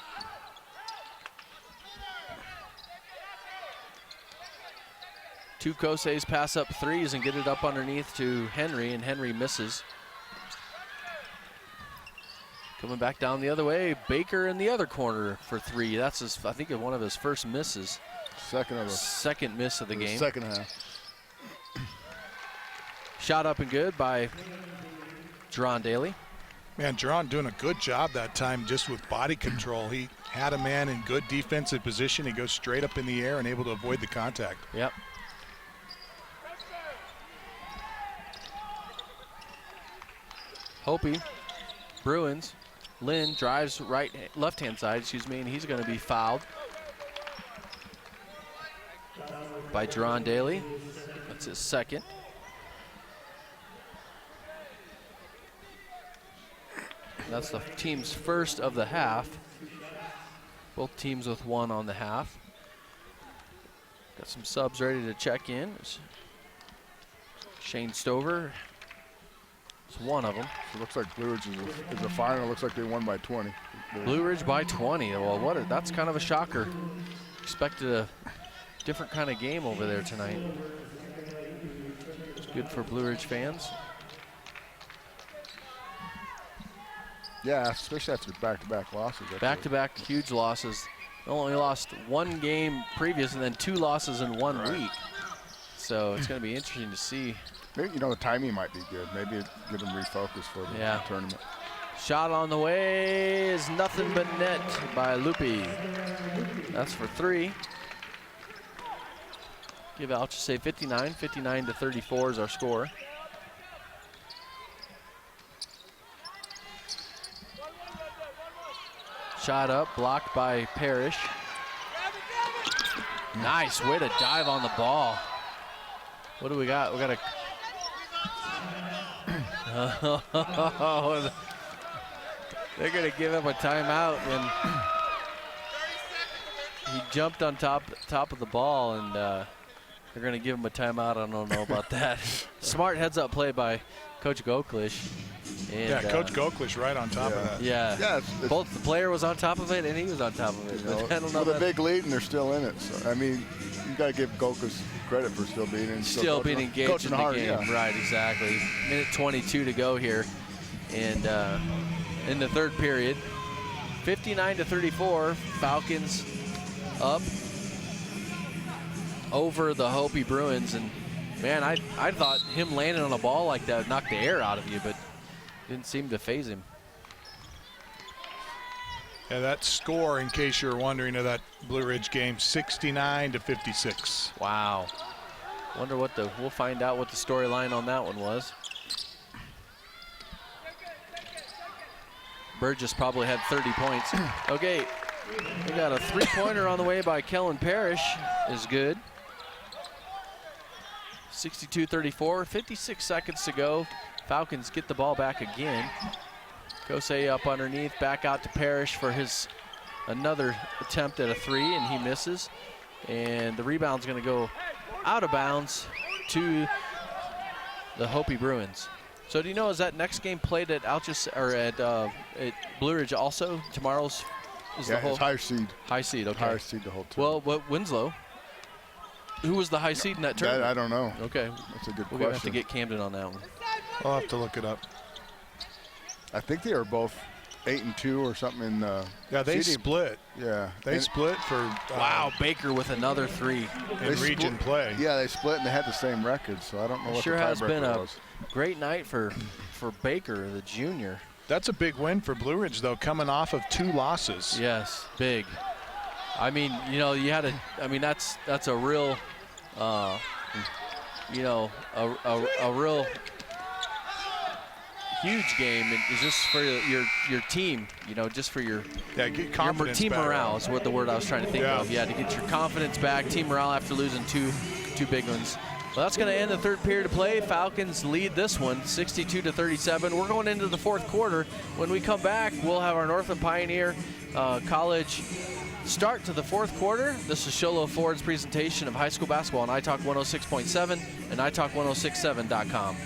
Two Koseys pass up threes and get it up underneath to Henry, and Henry misses. Coming back down the other way, Baker in the other corner for 3. That's his, I think, one of his first misses. Second miss of the game. Second half. Shot up and good by Jerron Daly. Man, Jerron doing a good job that time just with body control. He had a man in good defensive position. He goes straight up in the air and able to avoid the contact. Yep. Hopi Bruins. Lynn drives left-hand side, and he's going to be fouled by Jerron Daly. That's his second. That's the team's first of the half. Both teams with 1 on the half. Got some subs ready to check in. Shane Stover is one of them. It looks like Blue Ridge is a final. It looks like they won by 20. Blue Ridge by 20. Well, that's kind of a shocker. Expected a different kind of game over there tonight. It's good for Blue Ridge fans. Yeah, especially after back-to-back losses. Back-to-back huge losses. They only lost 1 game previous and then 2 losses in 1 week. So it's going to be interesting to see. Maybe, the timing might be good. Maybe get them refocused for the tournament. Shot on the way is nothing but net by Lupi. That's for 3. Give Alchesay 59 to 34 is our score. Shot up, blocked by Parrish. Nice way to dive on the ball. What do we got? We got a. They're gonna give him a timeout when he jumped on top of the ball, and they're gonna give him a timeout. I don't know about that. Smart heads-up play by Coach Goklish. And, yeah, Coach Goklish right on top of that. Yeah, both the player was on top of it and he was on top of it. I don't know. With a big lead and they're still in it. So, I mean, you got to give Goklish credit for still being in. Still being engaged in the game. Yeah. Right, exactly. Minute 22 to go here. And in the 3rd period, 59 to 34, Falcons up over the Hopi Bruins. And man, I thought him landing on a ball like that would knock the air out of you, but didn't seem to phase him. Yeah, that score, in case you're wondering, of that Blue Ridge game, 69 to 56. Wow. Wonder what we'll find out what the storyline on that one was. Burgess probably had 30 points. Okay, we got a 3-pointer on the way by Kellen Parrish. Is good. 62-34, 56 seconds to go. Falcons get the ball back again. Kosei up underneath, back out to Parrish for another attempt at a 3, and he misses. And the rebound's going to go out of bounds to the Hopi Bruins. So do you know, is that next game played at Alchesay or at Blue Ridge also? Tomorrow's is the whole it's higher seed. High seed, okay. Higher seed the whole time. Well, what Winslow? Who was the high seed in that tournament? I don't know. Okay, that's a good question. We're gonna have to get Camden on that one. I'll have to look it up. I think they are both 8 and 2 or something in. Yeah, they split. Yeah, they split for. Wow, Baker with another 3 in region play. Yeah, they split and they had the same record, so I don't know what sure the has been a was. Great night for Baker, the junior. That's a big win for Blue Ridge, though, coming off of 2 losses. Yes, big. I mean, you know, you had a. I mean, that's a real, you know, a real huge game. It's just for your team. You know, just for your confidence team back. morale is what the word I was trying to think of. Yeah, to get your confidence back, team morale after losing two big ones. Well, that's going to end the third period of play. Falcons lead this one, 62-37. We're going into the fourth quarter. When we come back, we'll have our Northland Pioneer College start to the fourth quarter. This is Sholo Ford's presentation of high school basketball on iTalk 106.7 and iTalk1067.com.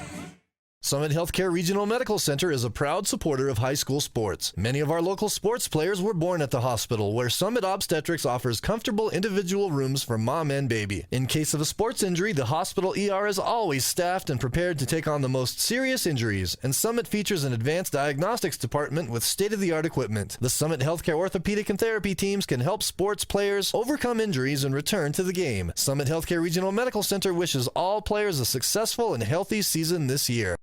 Summit Healthcare Regional Medical Center is a proud supporter of high school sports. Many of our local sports players were born at the hospital, where Summit Obstetrics offers comfortable individual rooms for mom and baby. In case of a sports injury, the hospital ER is always staffed and prepared to take on the most serious injuries, and Summit features an advanced diagnostics department with state-of-the-art equipment. The Summit Healthcare orthopedic and therapy teams can help sports players overcome injuries and return to the game. Summit Healthcare Regional Medical Center wishes all players a successful and healthy season this year.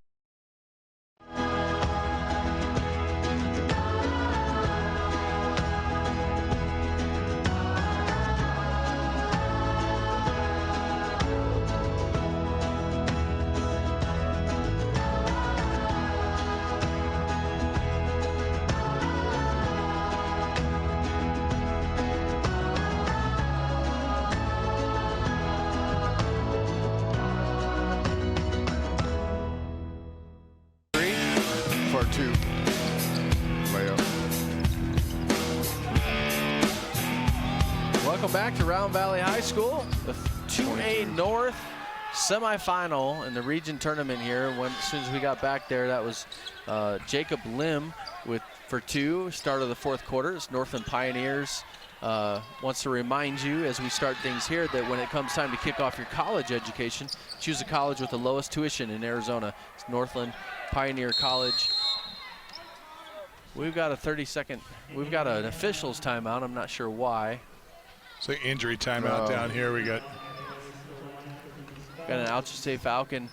Welcome back to Round Valley High School, the 2A North semifinal in the region tournament here. As soon as we got back there, that was Jacob Lim for two, start of the fourth quarter. It's Northland Pioneers wants to remind you as we start things here that when it comes time to kick off your college education, choose a college with the lowest tuition in Arizona. It's Northland Pioneer College. We've got a 30-second, we've got an officials timeout. I'm not sure why. It's an injury timeout down here. We got an Alchesay Falcon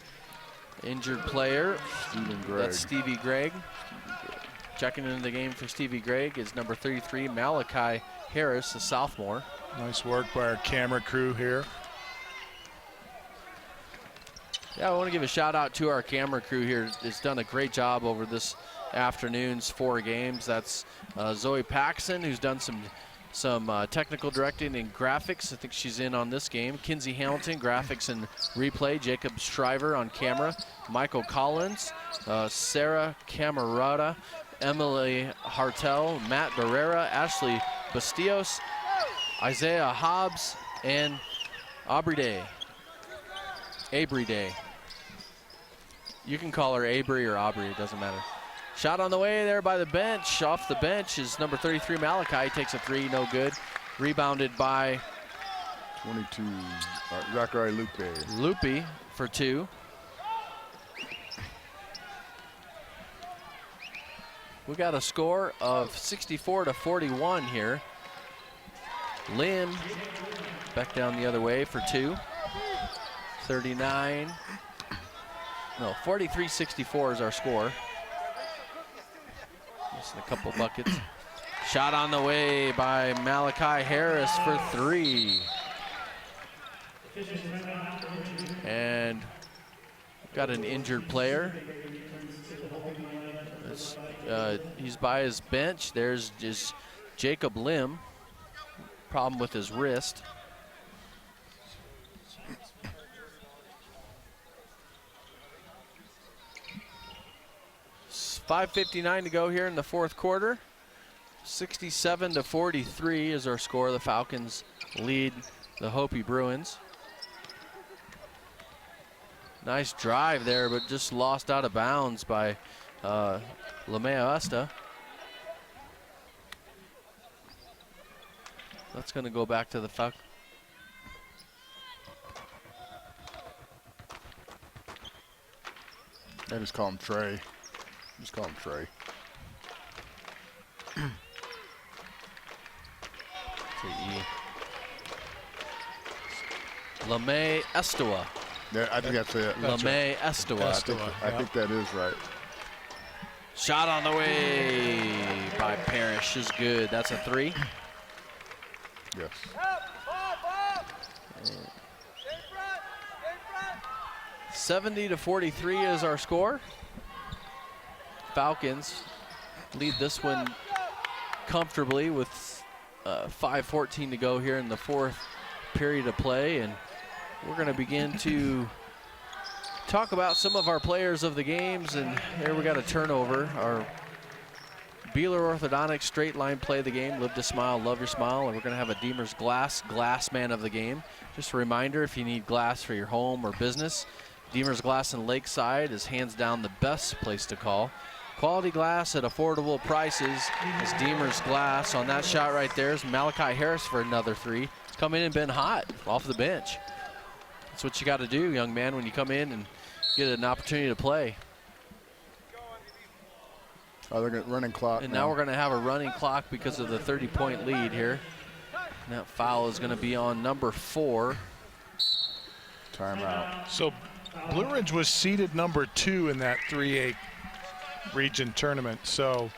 injured player. That's Stevie Gregg. Checking into the game for Stevie Gregg is number 33, Malachi Harris, a sophomore. Nice work by our camera crew here. Yeah, I want to give a shout out to our camera crew here. It's done a great job over this afternoon's 4 games. That's Zoe Paxson, who's done some technical directing and graphics. I think she's in on this game. Kinsey Hamilton, graphics and replay. Jacob Shriver on camera. Michael Collins, Sarah Camarada, Emily Hartel, Matt Barrera, Ashley Bastillos, Isaiah Hobbs, and Aubrey Day. Abry Day. You can call her Abry or Aubrey, it doesn't matter. Shot on the way there by the bench. Off the bench is number 33, Malachi. Takes a 3, no good. Rebounded by 22, Zachary Lupe. Lupe for 2. We got a score of 64-41 here. Lim back down the other way for 2. 43-64 is our score. Just a couple buckets. Shot on the way by Malachi Harris for 3. And got an injured player. He's by his bench. There's just Jacob Lim. Problem with his wrist. .5:59 to go here in the fourth quarter. 67-43 is our score. The Falcons lead the Hopi Bruins. Nice drive there, but just lost out of bounds by Lamea Esta. That's going to go back to the Falcons. I just call him Trey. Just call him Trey. Lamea Estua. Yeah, I think that's it. Lamea Estua. I think that is right. Shot on the way by Parrish is good. That's a 3. Yes. 70-43 is our score. Falcons lead this one comfortably with 5:14 to go here in the fourth period of play, and we're going to begin to talk about some of our players of the games. And here we got a turnover. Our Beeler Orthodontics straight line play of the game, Live to Smile, Love Your Smile, and we're going to have a Deemer's Glass man of the game. Just a reminder, if you need glass for your home or business, Deemer's Glass in Lakeside is hands down the best place to call. Quality glass at affordable prices is Deemer's Glass. On that shot right there is Malachi Harris for another 3. He's come in and been hot off the bench. That's what you got to do, young man, when you come in and get an opportunity to play. Oh, they're going to running clock. And now we're going to have a running clock because of the 30-point lead here. And that foul is going to be on number 4. Timeout. So Blue Ridge was seeded number 2 in that 3A region tournament. So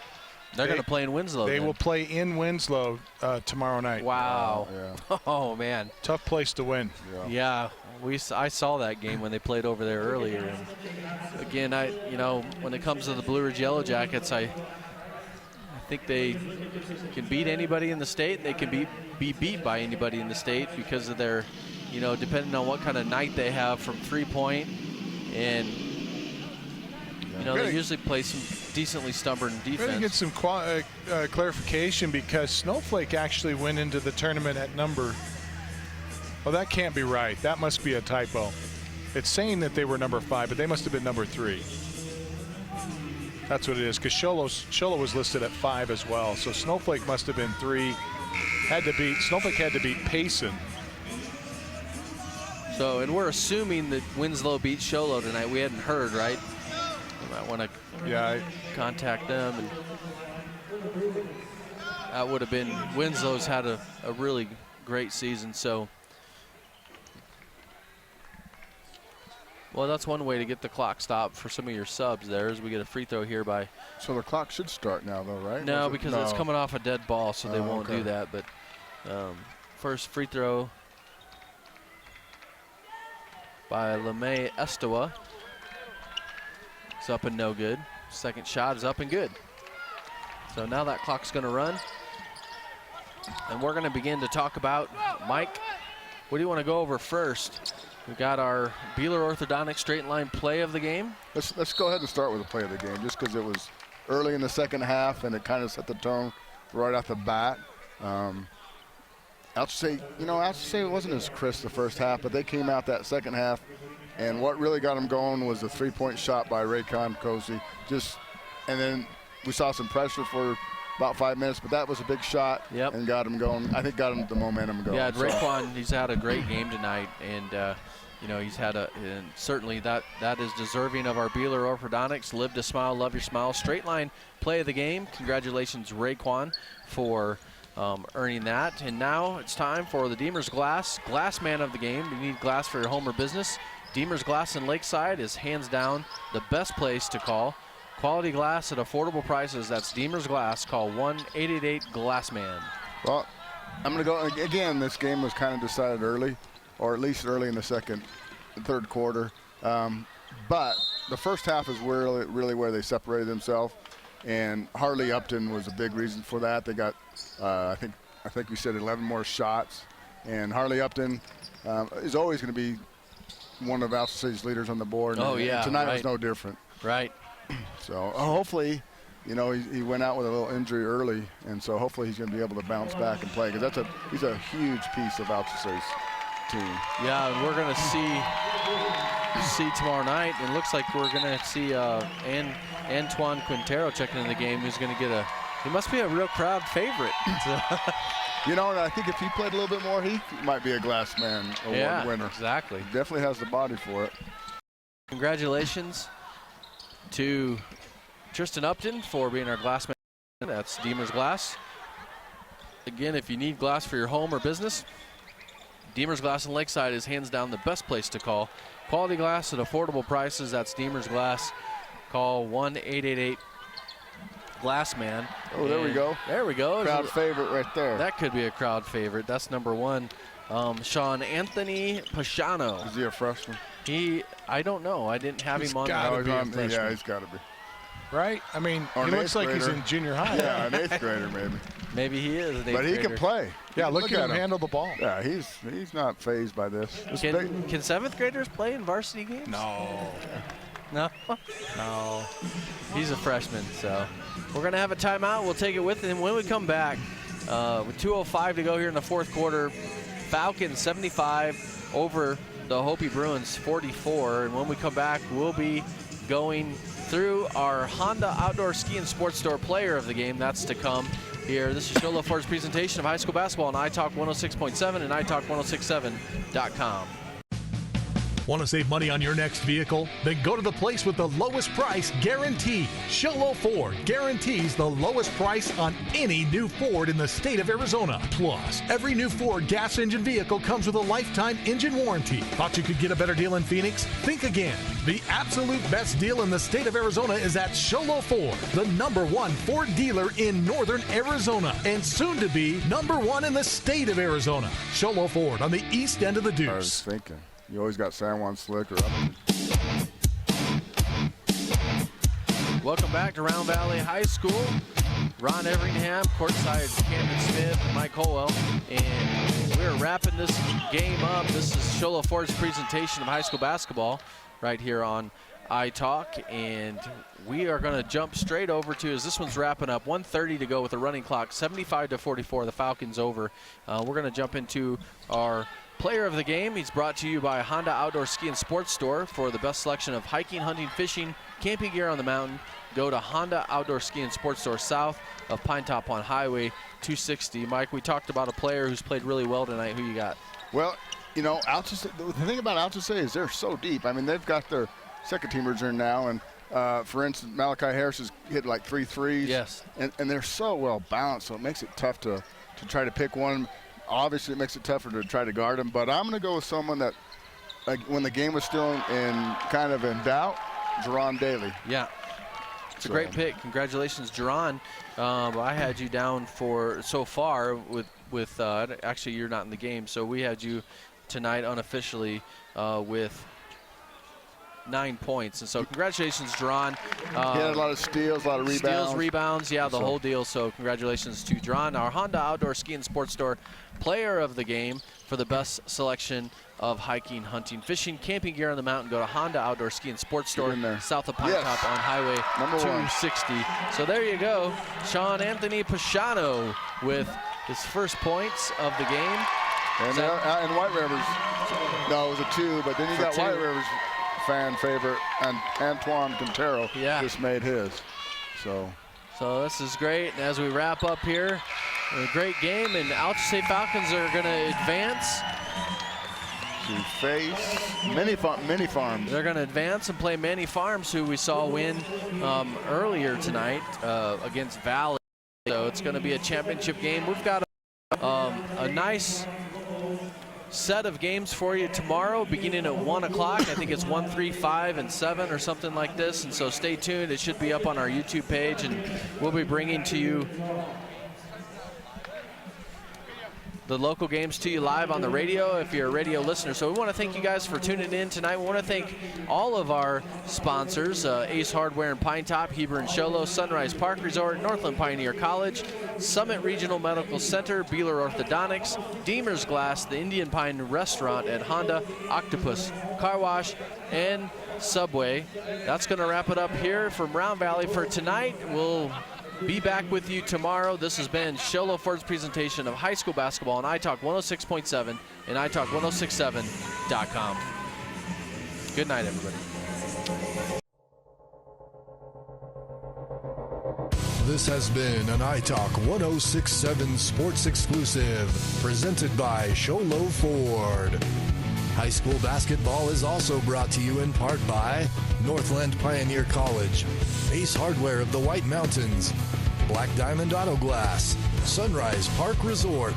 they're going to play in Winslow. They will play in Winslow tomorrow night. Wow. Yeah. Oh, man. Tough place to win. Yeah. I saw that game when they played over there earlier. And again, when it comes to the Blue Ridge Yellow Jackets, I think they can beat anybody in the state. They can be beat by anybody in the state because of their, depending on what kind of night they have from 3-point. And, they usually play some decently stubborn defense. We're going to get some clarification because Snowflake actually went into the tournament at number. Well, that can't be right. That must be a typo. It's saying that they were number 5, but they must have been number 3. That's what it is, because Sholo was listed at 5 as well. So Snowflake must have been 3. Snowflake had to beat Payson. So, and we're assuming that Winslow beat Sholo tonight. We hadn't heard, right? We might want to contact them. And that would have been, Winslow's had a really great season, so. Well, that's one way to get the clock stopped for some of your subs there, is we get a free throw here by. So the clock should start now, though, right? No, because it's coming off a dead ball, so they won't do that. But first free throw by LeMay Estewa. It's up and no good. Second shot is up and good. So now that clock's going to run. And we're going to begin to talk about, Mike, what do you want to go over first? We've got our Beeler Orthodontics straight line play of the game. Let's go ahead and start with the play of the game, just because it was early in the second half and it kind of set the tone right off the bat. Alchesay wasn't as crisp the first half, but they came out that second half, and what really got them going was a 3-point shot by Raycon Cozy. And then we saw some pressure for about 5 minutes, but that was a big shot and got them going. I think got them the momentum going. Yeah, Rayquan, he's had a great game tonight, and he's had and certainly that is deserving of our Beeler Orthodontics Live to Smile, Love Your Smile straight line play of the game. Congratulations, Rayquan, for earning that. And now it's time for the Deemer's Glass man of the game. You need glass for your home or business. Deemer's Glass in Lakeside is hands down the best place to call. Quality glass at affordable prices. That's Deemer's Glass. Call 1-888-GLASSMAN. Well, I'm going to go again. This game was kind of decided early, or at least early in the third quarter. But the first half is really where they separated themselves, and Harley Upton was a big reason for that. They got, I think we said 11 more shots, and Harley Upton is always going to be one of Alchesay's leaders on the board. And tonight was no different. Right. So hopefully, he went out with a little injury early, and so hopefully he's going to be able to bounce back and play, because he's a huge piece of Alchesay's team. Yeah, and we're going to see tomorrow night. It looks like we're going to see Antoine Quintero checking in the game. Who's going to get he must be a real crowd favorite. And I think if he played a little bit more, he might be a Glass Man Award winner. Exactly. He definitely has the body for it. Congratulations to Tristan Upton for being our glass man. That's Deemer's Glass. Again, if you need glass for your home or business, Deemer's Glass in Lakeside is hands down the best place to call. Quality glass at affordable prices. That's Deemer's Glass. Call 1-888-GLASSMAN. glass man. Oh, there we go. There we go. Crowd favorite right there. That could be a crowd favorite. That's number 1. Sean Anthony Pashano. Is he a freshman? I don't know. I didn't have him on. Yeah, he's got to be. Right? I mean, he looks like he's in junior high. Yeah, an 8th grader maybe. Maybe he is an 8th grader. But he can play. Yeah, look at him handle the ball. Yeah, he's not fazed by this. Can 7th graders play in varsity games? No. No? No. He's a freshman, so we're going to have a timeout. We'll take it with him when we come back. With 2:05 to go here in the 4th quarter, Falcons 75 over the Hopi Bruins 44. And when we come back, we'll be going through our Honda Outdoor Ski and Sports Store Player of the Game. That's to come here. This is Shola Ford's presentation of high school basketball on iTalk 106.7 and iTalk1067.com. Want to save money on your next vehicle? Then go to the place with the lowest price guarantee. Shola Ford guarantees the lowest price on any new Ford in the state of Arizona. Plus, every new Ford gas engine vehicle comes with a lifetime engine warranty. Thought you could get a better deal in Phoenix? Think again. The absolute best deal in the state of Arizona is at Shola Ford, the #1 Ford dealer in northern Arizona, and soon to be #1 in the state of Arizona. Shola Ford on the east end of the Deuce. I was thinking. You always got San Juan Slick or Welcome back to Round Valley High School. Ron Everingham, courtside Camden Smith, and Mike Colwell. And we're wrapping this game up. This is Shola Ford's presentation of high school basketball right here on iTalk. And we are going to jump straight over to, as this one's wrapping up, 1:30 to go with the running clock, 75-44, the Falcons over. We're going to jump into our Player of the Game. He's brought to you by Honda Outdoor Ski and Sports Store. For the best selection of hiking, hunting, fishing, camping gear on the mountain, go to Honda Outdoor Ski and Sports Store south of Pine Top on Highway 260. Mike, we talked about a player who's played really well tonight. Who you got? Well, you know, Alchesay, the thing about Alchesay is they're so deep. I mean, they've got their second teamers in now, and for instance, Malachi Harris has hit like 3 threes. Yes. And they're so well balanced, so it makes it tough to try to pick one. Obviously, it makes it tougher to try to guard him, but I'm going to go with someone that, like, when the game was still in kind of in doubt, Jerron Daly. Yeah, it's a great pick. Congratulations, Jerron. I had you down for so far with actually you're not in the game, so we had you tonight unofficially with 9 points. And so congratulations, Jerron. He had a lot of steals, a lot of rebounds. Steals, rebounds, yeah, the whole deal. So congratulations to Jerron, our Honda Outdoor Ski and Sports Store Player of the Game. For the best selection of hiking, hunting, fishing, camping gear on the mountain, go to Honda Outdoor Ski and Sports Store south of Pine Top on Highway 260. So there you go, Sean Anthony Pashano with his first points of the game. And White Rivers, no, it was a 2, but then you got White Rivers fan favorite, and Antoine Quintero just made his. So this is great. And as we wrap up here, a great game, and Alchesay Falcons are going to advance to face Many Farms. They're going to advance and play Many Farms, who we saw win earlier tonight against Valley. So it's going to be a championship game. We've got a nice set of games for you tomorrow, beginning at 1 o'clock. I think it's 1, 3, 5, and 7 or something like this. And so stay tuned. It should be up on our YouTube page, and we'll be bringing to you the local games to you live on the radio if you're a radio listener. So we want to thank you guys for tuning in tonight. We want to thank all of our sponsors, Ace Hardware in Pine Top, Heber and Sholo, Sunrise Park Resort, Northland Pioneer College, Summit Regional Medical Center, Beeler Orthodontics, Deemer's Glass, the Indian Pine Restaurant at Honda, Octopus Car Wash, and Subway. That's going to wrap it up here from Round Valley for tonight. We'll be back with you tomorrow. This has been Shola Ford's presentation of high school basketball on iTalk 106.7 and iTalk1067.com. Good night, everybody. This has been an iTalk 106.7 Sports Exclusive, presented by Shola Ford. High school basketball is also brought to you in part by Northland Pioneer College, Ace Hardware of the White Mountains, Black Diamond Auto Glass, Sunrise Park Resort,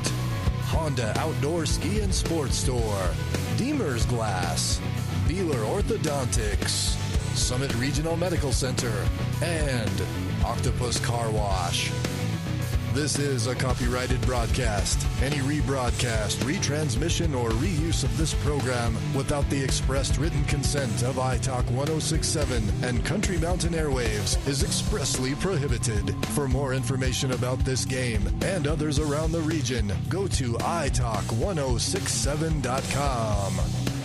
Honda Outdoor Ski and Sports Store, Deemer's Glass, Beeler Orthodontics, Summit Regional Medical Center, and Octopus Car Wash. This is a copyrighted broadcast. Any rebroadcast, retransmission, or reuse of this program without the expressed written consent of iTalk 1067 and Country Mountain Airwaves is expressly prohibited. For more information about this game and others around the region, go to italk1067.com.